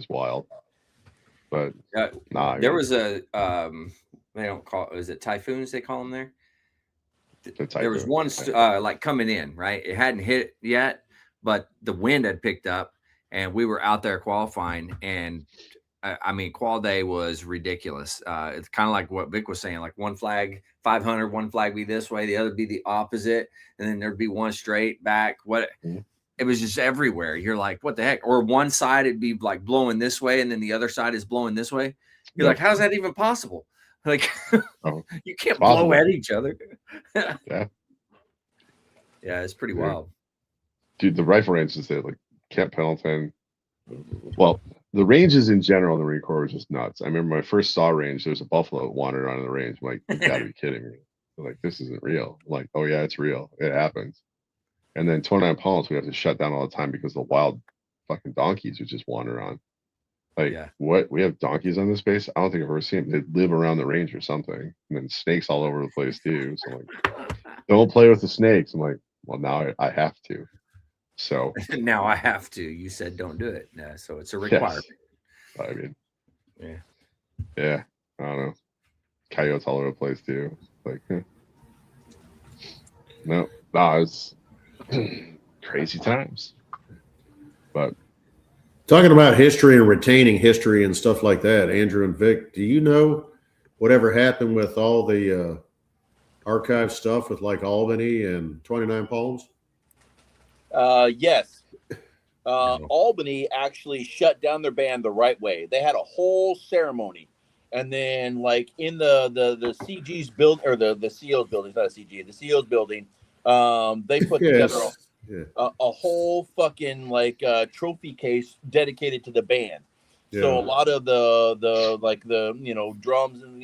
wild. But there was a they don't call it, is it typhoons they call them there? There was one like coming in, right? It hadn't hit yet, but the wind had picked up, and we were out there qualifying, and I mean, qual day was ridiculous. It's kind of like what Vic was saying, like one flag 500, one flag be this way, the other be the opposite, and then there'd be one straight back. It was just everywhere. You're like, what the heck? Or one side it'd be like blowing this way, and then the other side is blowing this way. You're like, how's that even possible? Like, you can't blow at each other. Yeah, it's pretty wild. Dude, the rifle ranges there, like Camp Pendleton. Well, the ranges in general in the Marine Corps were just nuts. I remember my first saw range, there was a buffalo wandering around in the range. I'm like, you gotta be kidding me. I'm like, this isn't real. I'm like, oh yeah, it's real. It happens. And then 29 Palms, we have to shut down all the time because the wild fucking donkeys would just wander on. Like, what? We have donkeys on this base? I don't think I've ever seen them. They live around the range or something. And then snakes all over the place too. So I'm like, don't play with the snakes. I'm like, well, now I have to. So now I have to. You said don't do it. So it's a requirement. Yes. I mean, yeah. I don't know. Coyotes all over the place too. Like, no, it's crazy times. But talking about history and retaining history and stuff like that, Andrew and Vic, do you know whatever happened with all the archive stuff with like Albany and 29 Palms? Yes. Albany actually shut down their band the right way. They had a whole ceremony. And then, like, in the CG's build, or the CO's building, not a CG, the CO's building, they put together a whole fucking, like, trophy case dedicated to the band. Yeah. So a lot of the drums and,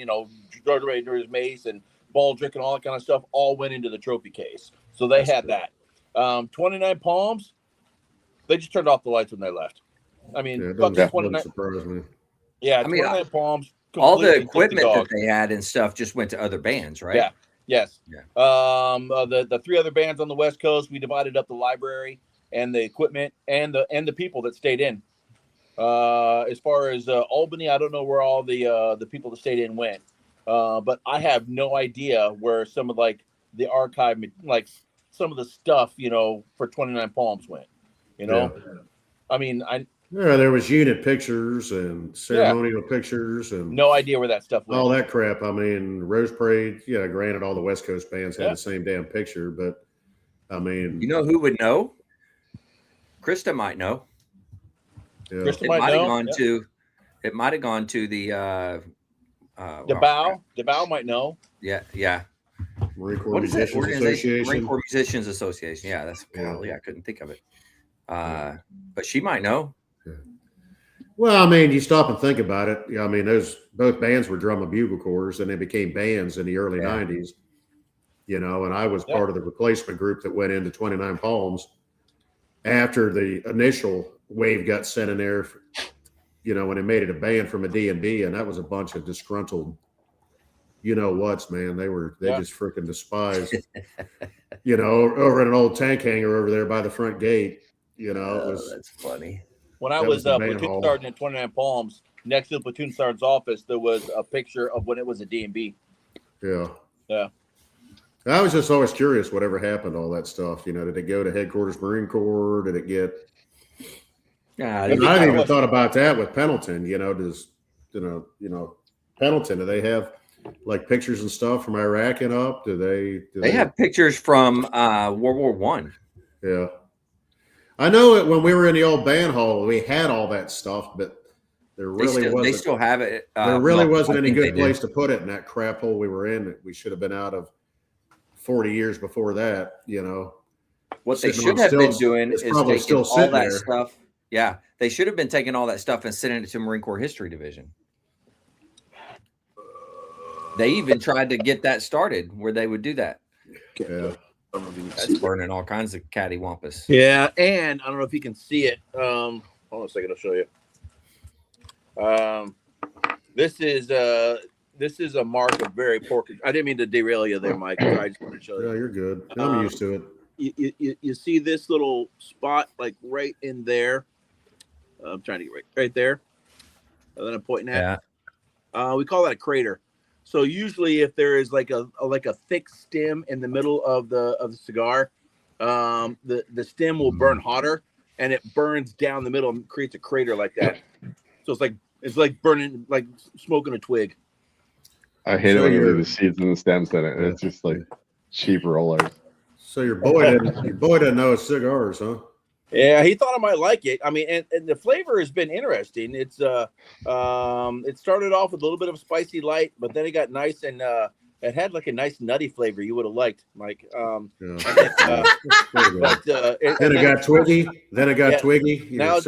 drum raiders, mace, and baldrick and all that kind of stuff all went into the trophy case. So they had that. 29 Palms, they just turned off the lights when they left. I mean, fucking 29. Surprise me. Yeah, 29 Palms. All the equipment that they had and stuff just went to other bands, right? Yeah. Yes. Yeah. The 3 other bands on the West Coast, we divided up the library and the equipment and the people that stayed in. As far as Albany, I don't know where all the people that stayed in went. But I have no idea where some of like the archive, like some of the stuff, for 29 Palms went. I mean, there was unit pictures and ceremonial pictures and no idea where that stuff went. All that crap. I mean, Rose Parade, granted all the West Coast bands had the same damn picture, but I mean, who would know? Krista might know. Yeah. Krista might have gone to. It might have gone to the DeBow might know. Yeah. Marine Corps Musicians Association. Marine Corps Musicians Association. Yeah, that's golly, I couldn't think of it. But she might know. Yeah. Well, I mean, you stop and think about it. I mean, both bands were drum and bugle corps, and they became bands in the early 90s. And I was part of the replacement group that went into 29 Palms after the initial wave got sent in there. When they made it a band from a D&B, and that was a bunch of disgruntled, whats, man. They just freaking despised, over in an old tank hangar over there by the front gate. That's funny. When I was platoon sergeant at 29 Palms, next to the platoon sergeant's office, there was a picture of when it was a D&B. Yeah. Yeah. I was just always curious whatever happened to all that stuff. Did it go to headquarters Marine Corps? Did it get... I haven't even thought about that with Pendleton. Pendleton, do they have like pictures and stuff from Iraq and up? Do they have pictures from World War I? Yeah. I know it when we were in the old band hall, we had all that stuff, but there really wasn't. They still have it. There really wasn't any good place to put it in that crap hole we were in. We should have been out of 40 years before that, What they should have been doing is taking all that stuff. Yeah, they should have been taking all that stuff and sending it to Marine Corps History Division. They even tried to get that started where they would do that. Yeah. That's burning all kinds of cattywampus. Yeah, and I don't know if you can see it. Hold on a second, I'll show you. This is a mark of very poor. I didn't mean to derail you there, Mike. I just wanted to show you. Yeah, you're good. I'm used to it. You see this little spot like right in there. I'm trying to get right there. And then I'm pointing at. Yeah. We call that a crater. So usually, if there is like a thick stem in the middle of the cigar, the stem will burn hotter, and it burns down the middle and creates a crater like that. So it's like burning, like smoking a twig. I hate it when you leave the seeds and the stems in it. It's just like cheap rollers. So your boy didn't know it's cigars, huh? Yeah, he thought I might like it. I mean, and the flavor has been interesting. It's it started off with a little bit of spicy light, but then it got nice and it had like a nice nutty flavor you would have liked, Mike. Then it got twiggy. Then it got twiggy. Now it's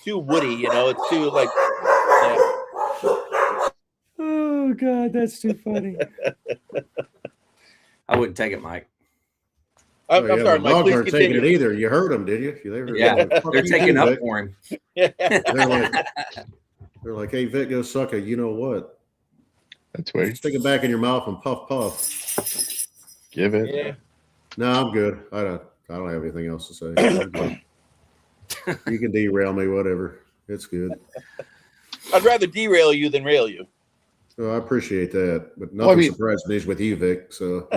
too woody. You know, it's too like. Yeah. Oh God, that's too funny. I wouldn't take it, Mike. I'm sorry, Mike. Dogs aren't taking it either. You heard them, did you? They're taking up for him. They're like, hey, Vic, go suck it. You know what? That's weird. Stick it back in your mouth and puff. Give it. Yeah. No, I'm good. I don't have anything else to say. You can derail me, whatever. It's good. I'd rather derail you than rail you. Oh, I appreciate that, but nothing surprised me with you, Vic. So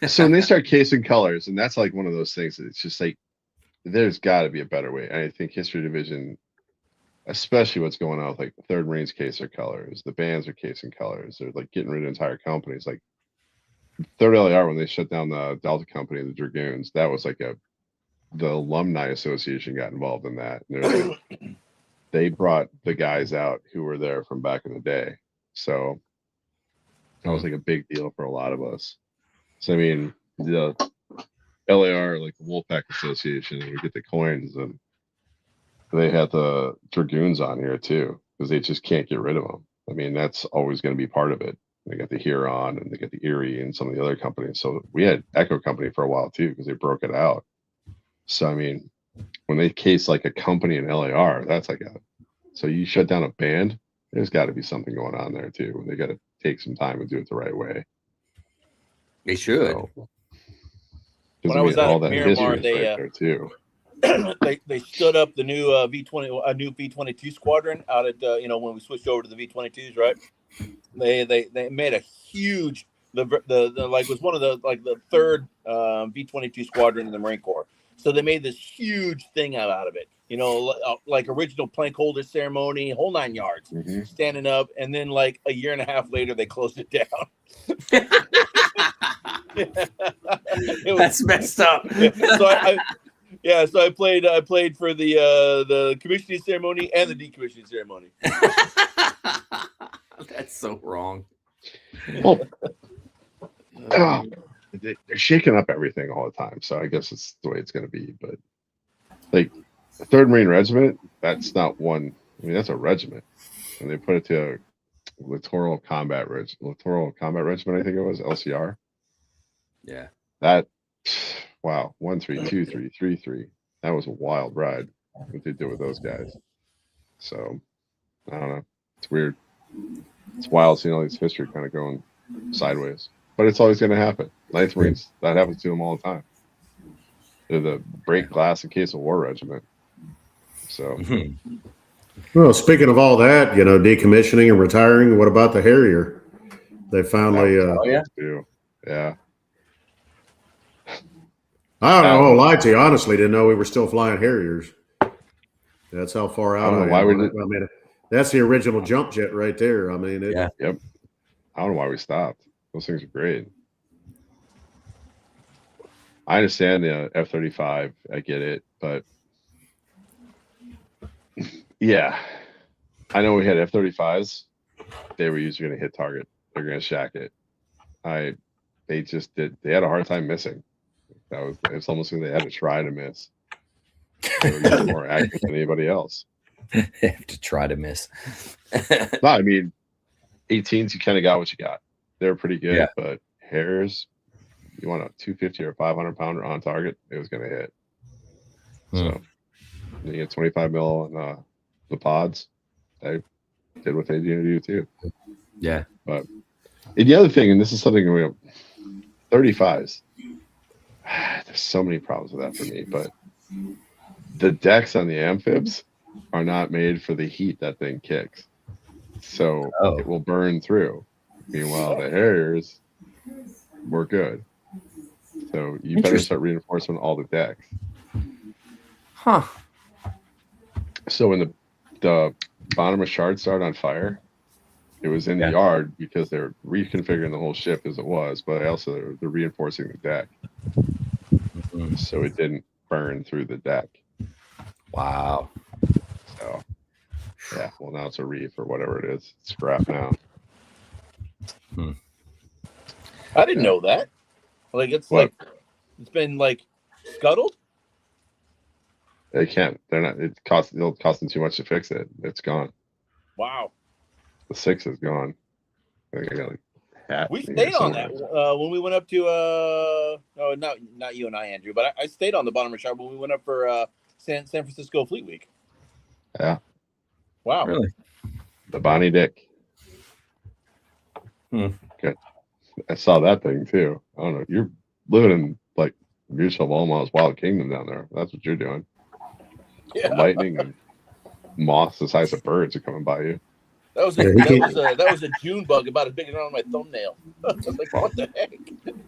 So when they start casing colors, and that's like one of those things that it's just like there's got to be a better way. I think History Division, especially what's going on with like Third Marine's case their colors, the bands are casing colors, they're like getting rid of entire companies. Like Third LAR, when they shut down the Delta Company, the Dragoons, that was like the alumni association got involved in that. And they brought the guys out who were there from back in the day. So that was like a big deal for a lot of us. So I mean, the LAR, like the Wolfpack Association, we get the coins, and they had the Dragoons on here too, because they just can't get rid of them. I mean, that's always going to be part of it. They got the Huron and they got the Erie and some of the other companies. So we had Echo Company for a while too, because they broke it out. So I mean, when they case like a company in LAR, that's like so you shut down a band, there's got to be something going on there too. They got to take some time and do it the right way. They should. So, when I was out at Miramar, they stood up the new V22 squadron out at when we switched over to the V22s, right? They made a huge was one of the third V22 squadron in the Marine Corps. So they made this huge thing out of it, like original plank holder ceremony, whole 9 yards, standing up. And then like a year and a half later, they closed it down. That's messed up. So I played for the commissioning ceremony and the decommissioning ceremony. That's so wrong. Well, they're shaking up everything all the time, so I guess it's the way it's going to be. But like the 3rd Marine Regiment, that's not one. I mean, that's a regiment, and they put it to Littoral Combat Regiment. I think it was LCR. Yeah. That wow, 1-3-2-3-3-3. That was a wild ride. What they did with those guys. So I don't know. It's weird. It's wild seeing all these history kind of going sideways. But it's always going to happen. 9th Marines, that happens to them all the time. They're the break glass in case of war regiment. So well, speaking of all that, decommissioning and retiring, what about the Harrier? They finally yeah. I don't know. I'll lie to you. Honestly, didn't know we were still flying Harriers. That's how far out. I don't know why we did. I mean, that's the original jump jet right there. I mean, Yep. I don't know why we stopped. Those things are great. I understand the F-35. I get it, but yeah, I know we had F-35s. They were usually going to hit target. They're going to shack it. They just did. They had a hard time missing. It's almost like they had to try to miss. They were more accurate than anybody else. They have to try to miss. No, I mean, 18s, you kind of got what you got. They were pretty good, but Harriers, you want a 250 or 500 pounder on target, it was going to hit. So you get 25 mil on the pods. They did what they need to do too. Yeah. But and the other thing, and this is something we have 35s. There's so many problems with that for me, but the decks on the amphibs are not made for the heat that thing kicks. So it will burn through. Meanwhile, the Harriers were good. So you better start reinforcing all the decks. Huh. So when the bottom of shard started on fire, it was in the yard because they're reconfiguring the whole ship as it was, but also they're reinforcing the deck. So it didn't burn through the deck. Wow. So yeah, well now it's a reef or whatever it is. It's scrap now. I didn't know that. Like it's been like scuttled. They can't. They're not. It'll cost them too much to fix it. It's gone. Wow. The 6 is gone. I think I got like hat. We stayed on that when we went up to no, not you and I, Andrew, but I stayed on the bottom of shard when we went up for San Francisco Fleet Week. Yeah. Wow. Really? The Bonnie Dick. Good. I saw that thing too. I don't know. You're living in like Mutual Omaha's Wild Kingdom down there. That's what you're doing. Yeah. Lightning and moths the size of birds are coming by you. That was a June bug about as big as on my thumbnail. I was like, what the heck?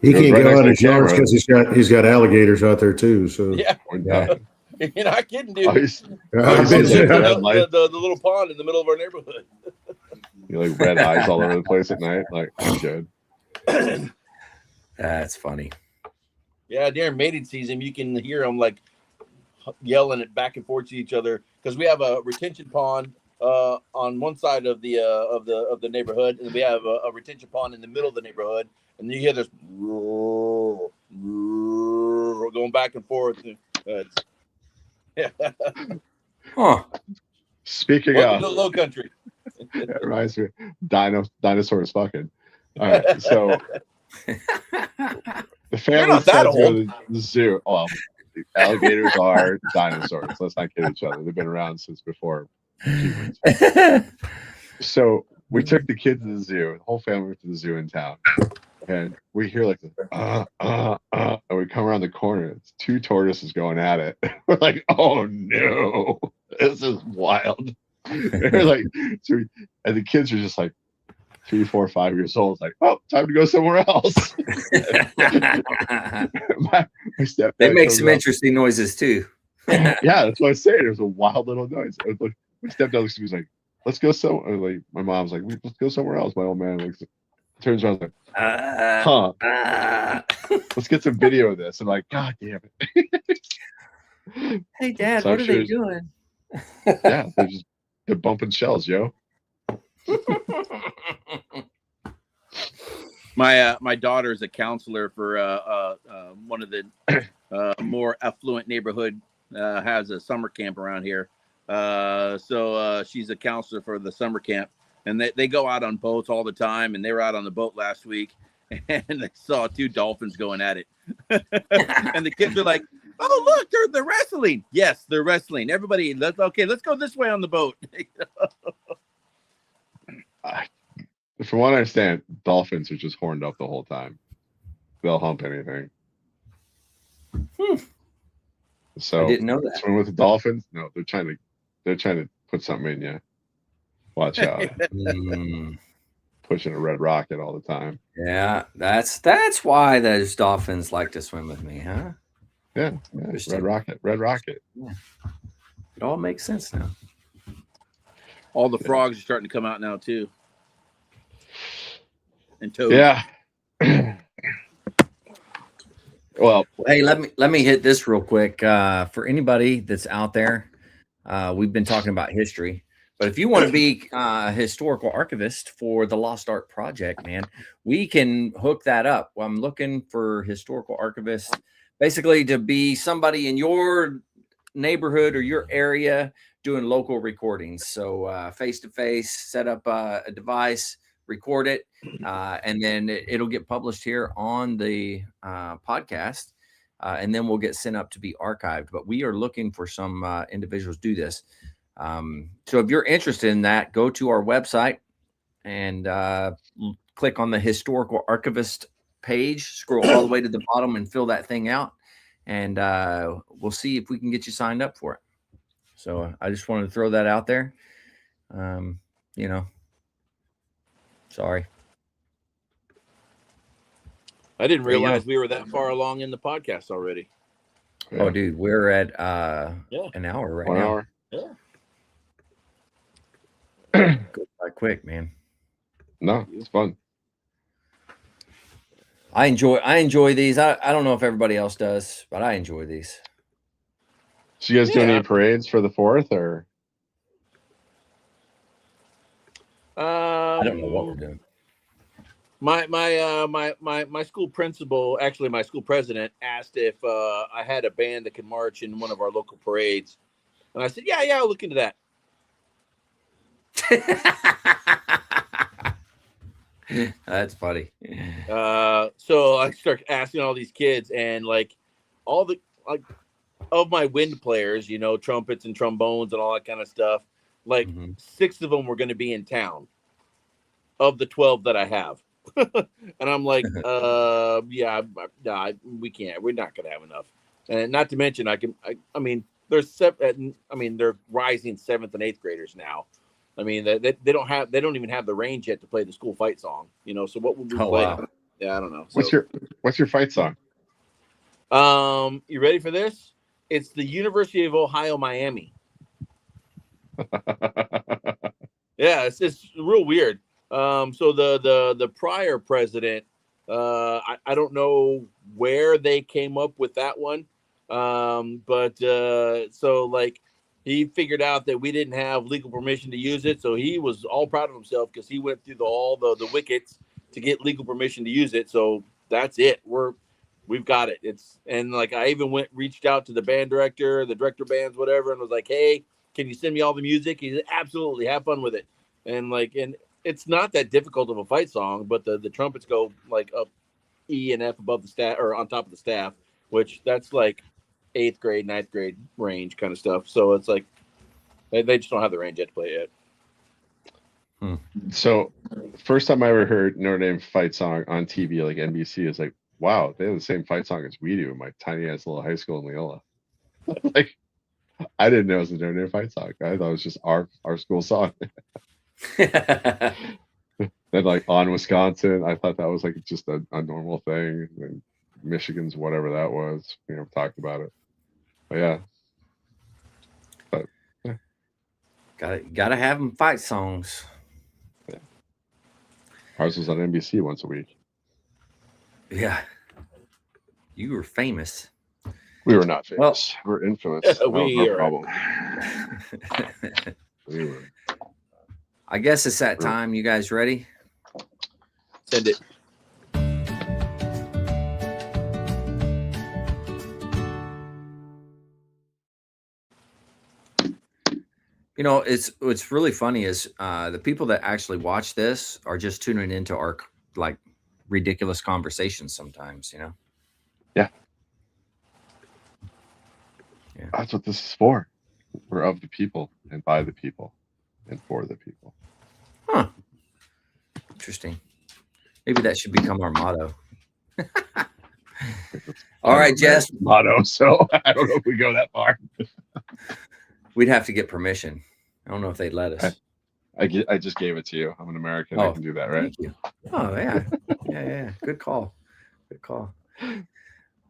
He can't go out his yards because he's got alligators out there too. So yeah. You're not kidding, dude. The little pond in the middle of our neighborhood. You like red eyes all over the place at night. Like, I'm good. That's funny. Yeah, during mating season, you can hear them like yelling it back and forth to each other because we have a retention pond on one side of the neighborhood, and we have a retention pond in the middle of the neighborhood, and you hear this going back and forth. Yeah. Huh. Speaking of the Low Country, it reminds me, dinosaurs fucking. All right, so the family said to go to the zoo. Well, the alligators are dinosaurs. Let's not kid each other. They've been around since before humans. So we took the kids to the zoo. The whole family went to the zoo in town, and we hear like and we come around the corner. It's 2 tortoises going at it. We're like, oh no, this is wild. They're like, and the kids are just like 3, 4, 5 years old. It's like, oh, time to go somewhere else. my they make some interesting noises too. Yeah, that's what I say. There's a wild little noise. My stepdad looks at me, he's like, let's go somewhere. Like my mom's like, let's go somewhere else. My old man turns around, like, let's get some video of this. I'm like, God damn it. Hey, Dad, so what are they doing? Yeah, they're bumping shells, yo. My daughter is a counselor for one of the more affluent neighborhood, has a summer camp around here. So she's a counselor for the summer camp, and they go out on boats all the time, and they were out on the boat last week, and they saw 2 dolphins going at it. And the kids are like, oh, look, they're wrestling. Yes, they're wrestling. Everybody, let's go this way on the boat. From what I understand, dolphins are just horned up the whole time. They'll hump anything. So I didn't know that. Swim with the dolphins? No, they're trying to put something in you. Watch out. Pushing a red rocket all the time. Yeah, that's why those dolphins like to swim with me, huh? Yeah. Red rocket. Yeah. It all makes sense now. All the frogs are starting to come out now too. And toads. Yeah. Well, hey, let me hit this real quick. For anybody that's out there, we've been talking about history, but if you want to be a historical archivist for the Lost Art Project, man, we can hook that up. Well, I'm looking for historical archivists, basically to be somebody in your neighborhood or your area doing local recordings. So face-to-face, set up a device, record it, and then it'll get published here on the podcast, and then we'll get sent up to be archived. But we are looking for some individuals to do this. So if you're interested in that, go to our website and click on the historical archivist page, scroll all the way to the bottom and fill that thing out. And we'll see if we can get you signed up for it. So I just wanted to throw that out there. Sorry. I didn't realize we were that far along in the podcast already. Oh, dude, we're at an hour right 1 now. hour. Yeah. Goes by quick, man. No, it's fun. I enjoy these. I don't know if everybody else does, but I enjoy these. So you guys do any parades for the 4th, or? I don't know what we're doing. My school principal, actually my school president, asked if I had a band that could march in one of our local parades, and I said, yeah, I'll look into that. That's funny. So I start asking all these kids, and all the of my wind players, trumpets and trombones and all that kind of stuff. 6 of them were going to be in town of the 12 that I have. And I'm like, we can't. We're not going to have enough. And not to mention, they're rising 7th and 8th graders now. I mean, they don't even have the range yet to play the school fight song. So what would we play? Wow. Yeah, I don't know. What's your fight song? You ready for this? It's the University of Ohio, Miami. Yeah, it's real weird. So the prior president, I don't know where they came up with that one. He figured out that we didn't have legal permission to use it, so he was all proud of himself because he went through all the wickets to get legal permission to use it. So that's it. We've got it. I even reached out to the band director, the director of bands, whatever, and was like, hey, can you send me all the music? He said, absolutely, have fun with it. And it's not that difficult of a fight song, but the trumpets go up E and F above the staff or on top of the staff, which that's 8th grade, 9th grade range kind of stuff. So it's they just don't have the range yet to play it. So first time I ever heard Notre Dame fight song on TV, like NBC, is wow, they have the same fight song as we do in my tiny ass little high school in Leola. I didn't know it was a Notre Dame fight song. I thought it was just our school song. Then on Wisconsin, I thought that was just a normal thing. And Michigan's whatever that was, talked about it. But yeah. Gotta have them fight songs. Yeah. Ours was on NBC once a week. Yeah. You were famous. We were not famous. We're infamous. We are. Problem. We were. I guess it's that time. You guys ready? Send it. What's really funny is the people that actually watch this are just tuning into our ridiculous conversations sometimes, Yeah. That's what this is for. We're of the people and by the people and for the people. Huh. Interesting. Maybe that should become our motto. All right, Jess. Motto. So I don't know if we go that far. We'd have to get permission. I don't know if they'd let us. I just gave it to you. I'm an American. I can do that, right? Thank you. Oh, yeah. Yeah. Good call. All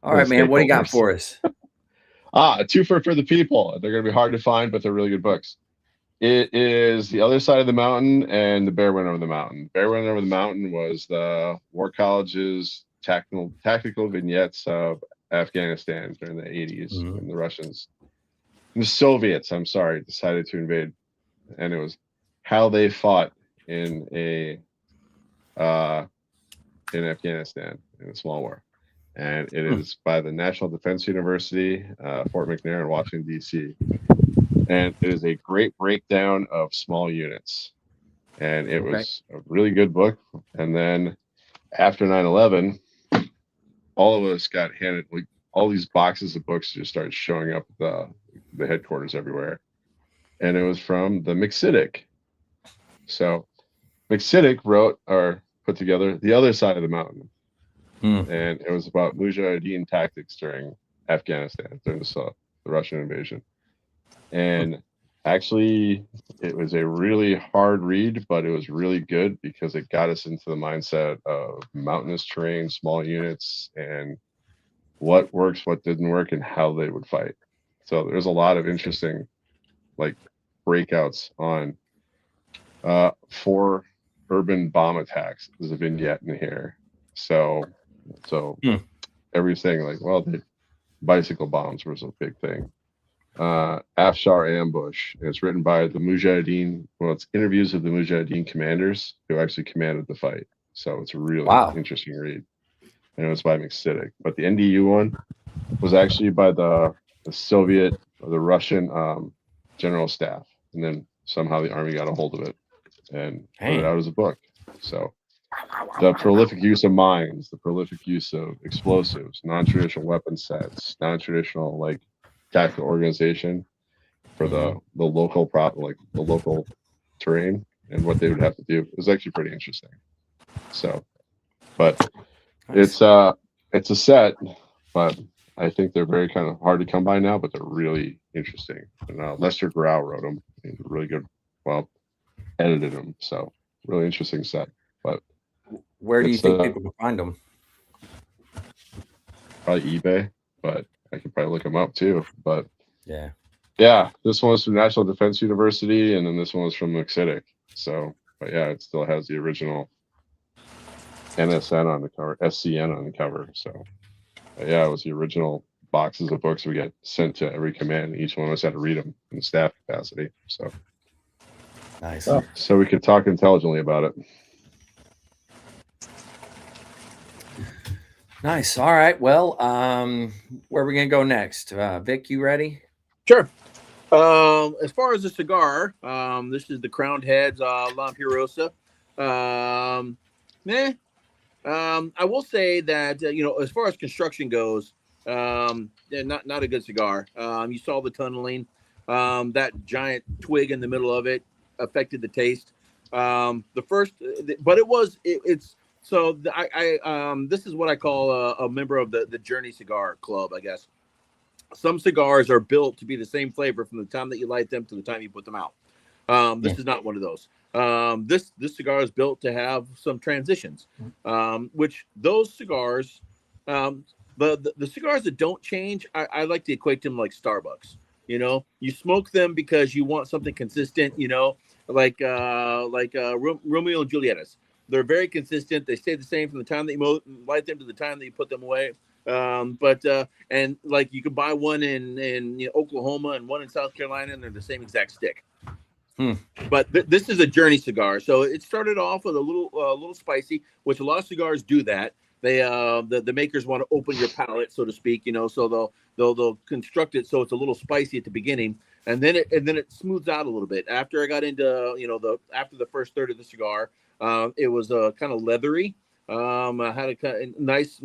right, man. What do you got for us? Two for the people. They're going to be hard to find, but they're really good books. It is The Other Side of the Mountain and The Bear Went Over the Mountain. Bear Went Over the Mountain was the War College's tactical vignettes of Afghanistan during the 80s when the Russians, the Soviets, decided to invade. And it was how they fought in Afghanistan in a small war. And it is by the National Defense University, Fort McNair in Washington, D.C. And it is a great breakdown of small units. and it was a really good book. And then after 9/11, all of us got handed like all these boxes of books just started showing up at the headquarters everywhere, and it was from the McCidic. So McCidic wrote or put together The Other Side of the Mountain, and it was about Mujahideen tactics during Afghanistan during the Russian invasion. And actually, it was a really hard read, but it was really good because it got us into the mindset of mountainous terrain, small units, and what works, what didn't work, and how they would fight. So there's a lot of interesting like breakouts on 4 urban bomb attacks. There's a vignette in here. So everything like, well, the bicycle bombs was a big thing. Afshar ambush. It's written by the Mujahideen. Well, it's interviews of the Mujahideen commanders who actually commanded the fight. So it's a really interesting read. And it was by McCidic. But the NDU one was actually by the Soviet or the Russian general staff. And then somehow the army got a hold of it and put it out as a book. So the prolific use of mines, the prolific use of explosives, non-traditional weapon sets, non-traditional like tactical organization for the local the local terrain and what they would have to do. It was actually pretty interesting. So, but it's a set, but I think they're very kind of hard to come by now, but they're really interesting. And Lester Grau wrote them. He's really good. Well, edited them. So really interesting set. But where do you think people can find them? Probably eBay, but I could probably look them up too. But yeah, this one was from National Defense University, and then this one was from McCidic. So, but yeah, it still has the original NSN on the cover, SCN on the cover. So, yeah, it was the original boxes of books we get sent to every command. And each one of us had to read them in staff capacity. So nice. So we could talk intelligently about it. Nice. All right. Well, where are we gonna go next? Vic, you ready? Sure. As far as the cigar, this is the Crowned Heads Lampurosa. I will say that as far as construction goes, not a good cigar. You saw the tunneling. That giant twig in the middle of it affected the taste. It's. So this is what I call a member of the Journey Cigar Club, I guess. Some cigars are built to be the same flavor from the time that you light them to the time you put them out. This is not one of those. This cigar is built to have some transitions, which those cigars, the cigars that don't change, I like to equate them like Starbucks. You smoke them because you want something consistent. Like Romeo and Julietta's. They're very consistent. They stay the same from the time that you light them to the time that you put them away. And like you can buy one in Oklahoma and one in South Carolina, and they're the same exact stick. But this is a Journey cigar, so it started off with a little spicy, which a lot of cigars do that. They the makers want to open your palate, so to speak, so they'll construct it so it's a little spicy at the beginning, and then it smooths out a little bit. After I got into after the first third of the cigar, it was kind of leathery. I had a kind of nice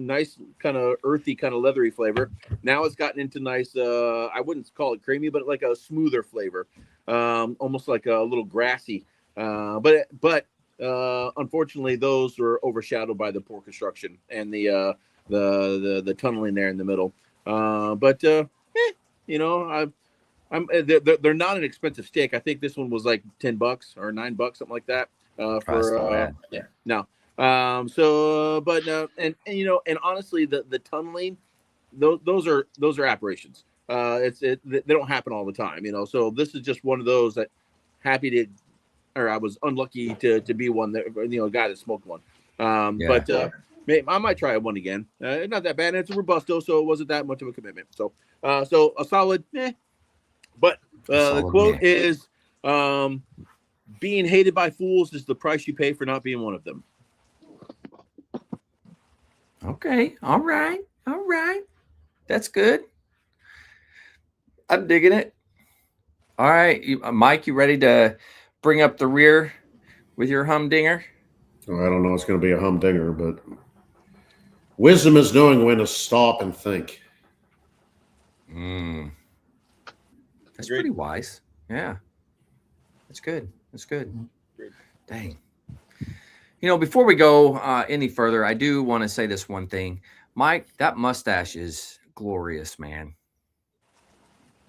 kind of earthy kind of leathery flavor. Now it's gotten into nice I wouldn't call it creamy, but like a smoother flavor, almost like a little grassy. But unfortunately, those were overshadowed by the poor construction and the tunneling there in the middle. They're not an expensive steak. I think this one was like $10 or $9, something like that. And honestly, the tunneling, those are apparitions. They don't happen all the time, So this is just one of those that I was unlucky to be one that a guy that smoked one. I might try one again. Not that bad. And it's a Robusto, so it wasn't that much of a commitment. So a solid. But the quote is. Being hated by fools is the price you pay for not being one of them. Okay. All right. That's good. I'm digging it. All right. Mike, you ready to bring up the rear with your humdinger? Oh, I don't know. It's going to be a humdinger, but wisdom is knowing when to stop and think. That's pretty wise. Yeah. That's good. That's good. Dang. Before we go any further, I do want to say this one thing. Mike, that mustache is glorious, man.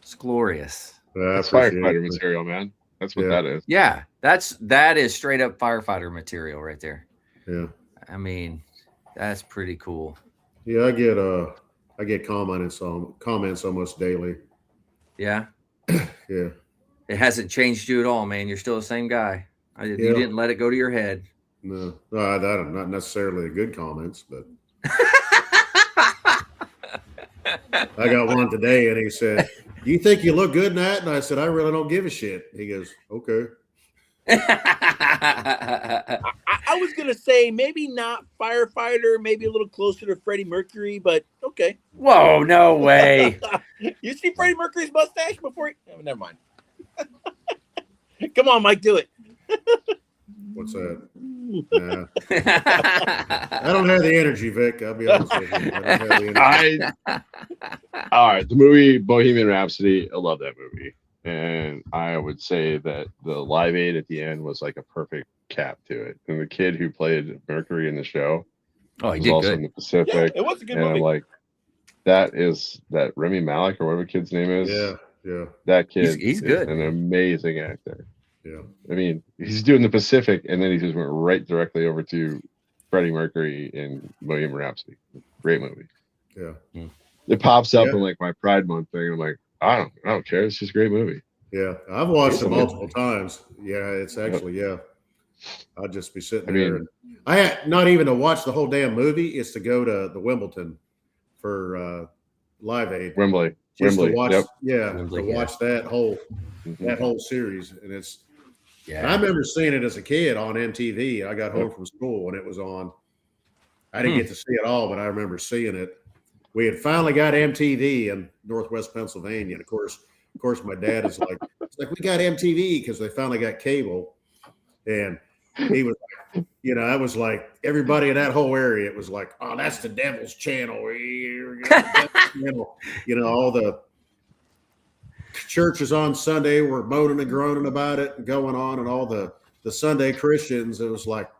It's glorious. That's firefighter material, man. That's what that is. Yeah, that is straight up firefighter material right there. Yeah. I mean, that's pretty cool. Yeah, I get comments almost daily. Yeah. Yeah. It hasn't changed you at all, man. You're still the same guy. You didn't let it go to your head. No, not necessarily the good comments, but I got one today, and he said, "Do you think you look good in that?" And I said, "I really don't give a shit." He goes, "Okay." I was gonna say maybe not firefighter, maybe a little closer to Freddie Mercury, but okay. Whoa, no way! You see Freddie Mercury's mustache before? Oh, never mind. Come on, Mike, do it. What's that? Nah. I don't have the energy, Vic. I'll be honest with you. I don't have the energy. All right, the movie Bohemian Rhapsody. I love that movie, and I would say that the Live Aid at the end was like a perfect cap to it. And the kid who played Mercury in the show, he was did also good. in the Pacific. Yeah, it was a good and movie. I'm like, that Remy Malek or whatever kid's name is. Yeah. That kid, he's good. An amazing actor. Yeah. I mean, he's doing the Pacific, and then he just went right directly over to Freddie Mercury in Bohemian Rhapsody. Great movie. Yeah. It pops up in like my Pride Month thing. And I'm like, I don't care. It's just a great movie. Yeah. I've watched it multiple times. Yeah, it's actually I'll just be sitting there. And I had not even to watch the whole damn movie. It's to go to the Wimbledon for Live Aid. Wembley. Just to watch, Wembley, watch that whole series, and it's. Yeah. And I remember seeing it as a kid on MTV. I got home from school when it was on. I didn't get to see it all, but I remember seeing it. We had finally got MTV in Northwest Pennsylvania, and of course, my dad is like, "It's like we got MTV because they finally got cable," and he was like, I was like, everybody in that whole area, it was like, "Oh, that's the Devil's Channel." All the churches on Sunday were moaning and groaning about it and going on, and all the Sunday Christians, it was like,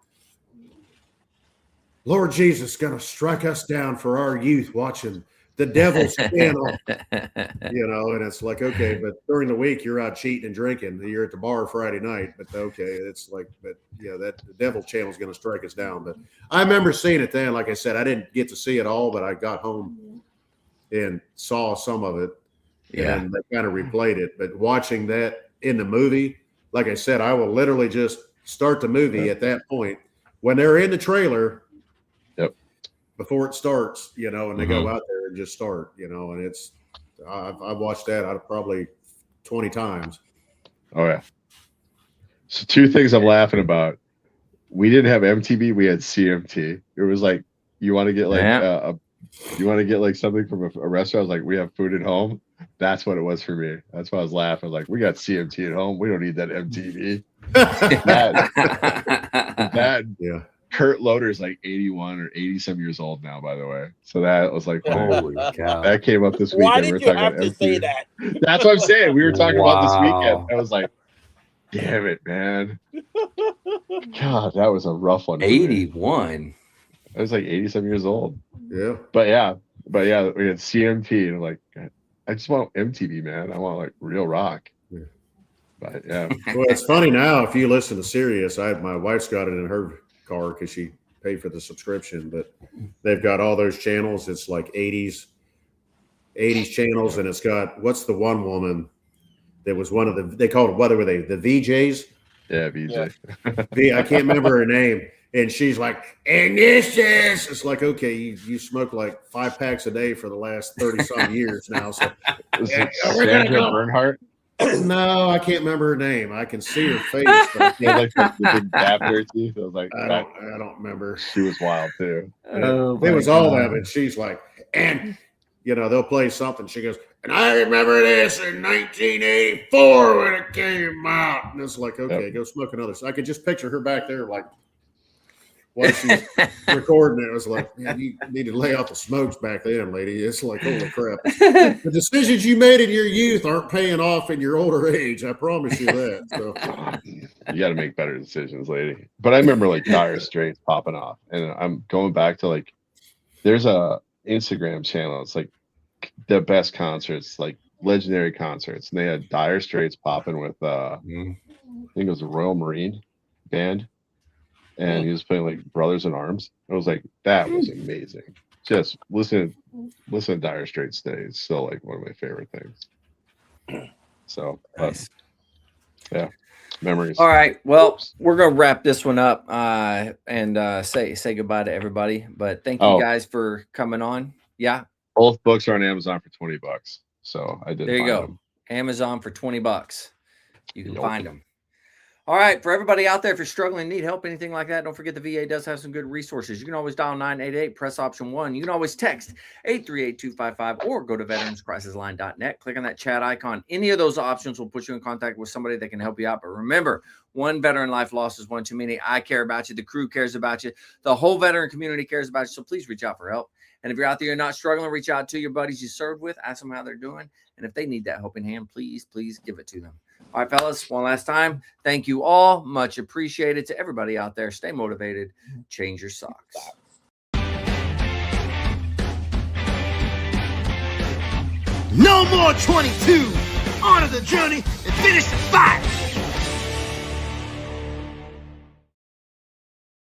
Lord Jesus going to strike us down for our youth watching the Devil's Channel, and it's like, okay, but during the week you're out cheating and drinking. You're at the bar Friday night, but okay, it's like, but that the Devil's Channel is going to strike us down. But I remember seeing it then. Like I said, I didn't get to see it all, but I got home and saw some of it. Yeah. And they kind of replayed it. But watching that in the movie, like I said, I will literally just start the movie at that point when they're in the trailer. Yep. Before it starts, and they go out there and just start, and it's, I've watched that probably 20 times. Oh yeah. So 2 things I'm laughing about. We didn't have MTV. We had CMT. It was like, you want to get like something from a restaurant. I was like, we have food at home. That's what it was for me. That's why I was laughing. I was like, we got CMT at home. We don't need that MTV. that Kurt Loder's like 81 or 80 some years old now, by the way. So that was like, holy cow. That came up this weekend. Why did you have to say that? That's what I'm saying. We were talking about this weekend. I was like, damn it, man. God, that was a rough one. 81. I was like 80 some years old. Yeah. But yeah, we had CMT, and I'm like, I just want MTV, man. I want like real rock. Yeah. But yeah. Well, it's funny now. If you listen to Sirius, my wife's got it in her car because she paid for the subscription. But they've got all those channels. It's like 80s channels, and it's got, what's the one woman that was one of the, they called it, what were they, the VJs? Yeah, VJ. I can't remember her name. And she's like, and this is, it's like, okay, you smoke like 5 packs a day for the last 30 some years now. So Sandra Bernhardt? No, I can't remember her name. I can see her face. But like the big gap there teeth. I was like, I don't remember. She was wild too. It was all that, and she's like, and they'll play something. She goes, and I remember this in 1984 when it came out. And it's like, okay, go smoke another. So I could just picture her back there, like, while she's recording it. It was like, man, you need to lay out the smokes back then, lady. It's like, holy crap. The decisions you made in your youth aren't paying off in your older age. I promise you that. So you got to make better decisions, lady. But I remember like Dire Straits popping off, and I'm going back to like, there's a Instagram channel. It's like the best concerts, like legendary concerts, and they had Dire Straits popping with I think it was a Royal Marine band. And he was playing like Brothers in Arms. I was like, that was amazing. Just listen to Dire Straits today. It's still like one of my favorite things. So, yeah, memories. All right. Well, we're gonna wrap this one up and say goodbye to everybody. But thank you guys for coming on. Yeah. Both books are on Amazon for $20. So I did. There you go. Them. Amazon for $20. You can find them. All right, for everybody out there, if you're struggling, need help, anything like that, don't forget the VA does have some good resources. You can always dial 988, press option 1. You can always text 838-255 or go to veteranscrisisline.net. Click on that chat icon. Any of those options will put you in contact with somebody that can help you out. But remember, one veteran life lost is one too many. I care about you. The crew cares about you. The whole veteran community cares about you. So please reach out for help. And if you're out there, you're not struggling, reach out to your buddies you served with. Ask them how they're doing. And if they need that helping hand, please give it to them. All right, fellas, one last time. Thank you all. Much appreciated. To everybody out there, stay motivated. Change your socks. No more 22. Honor the journey and finish the fight.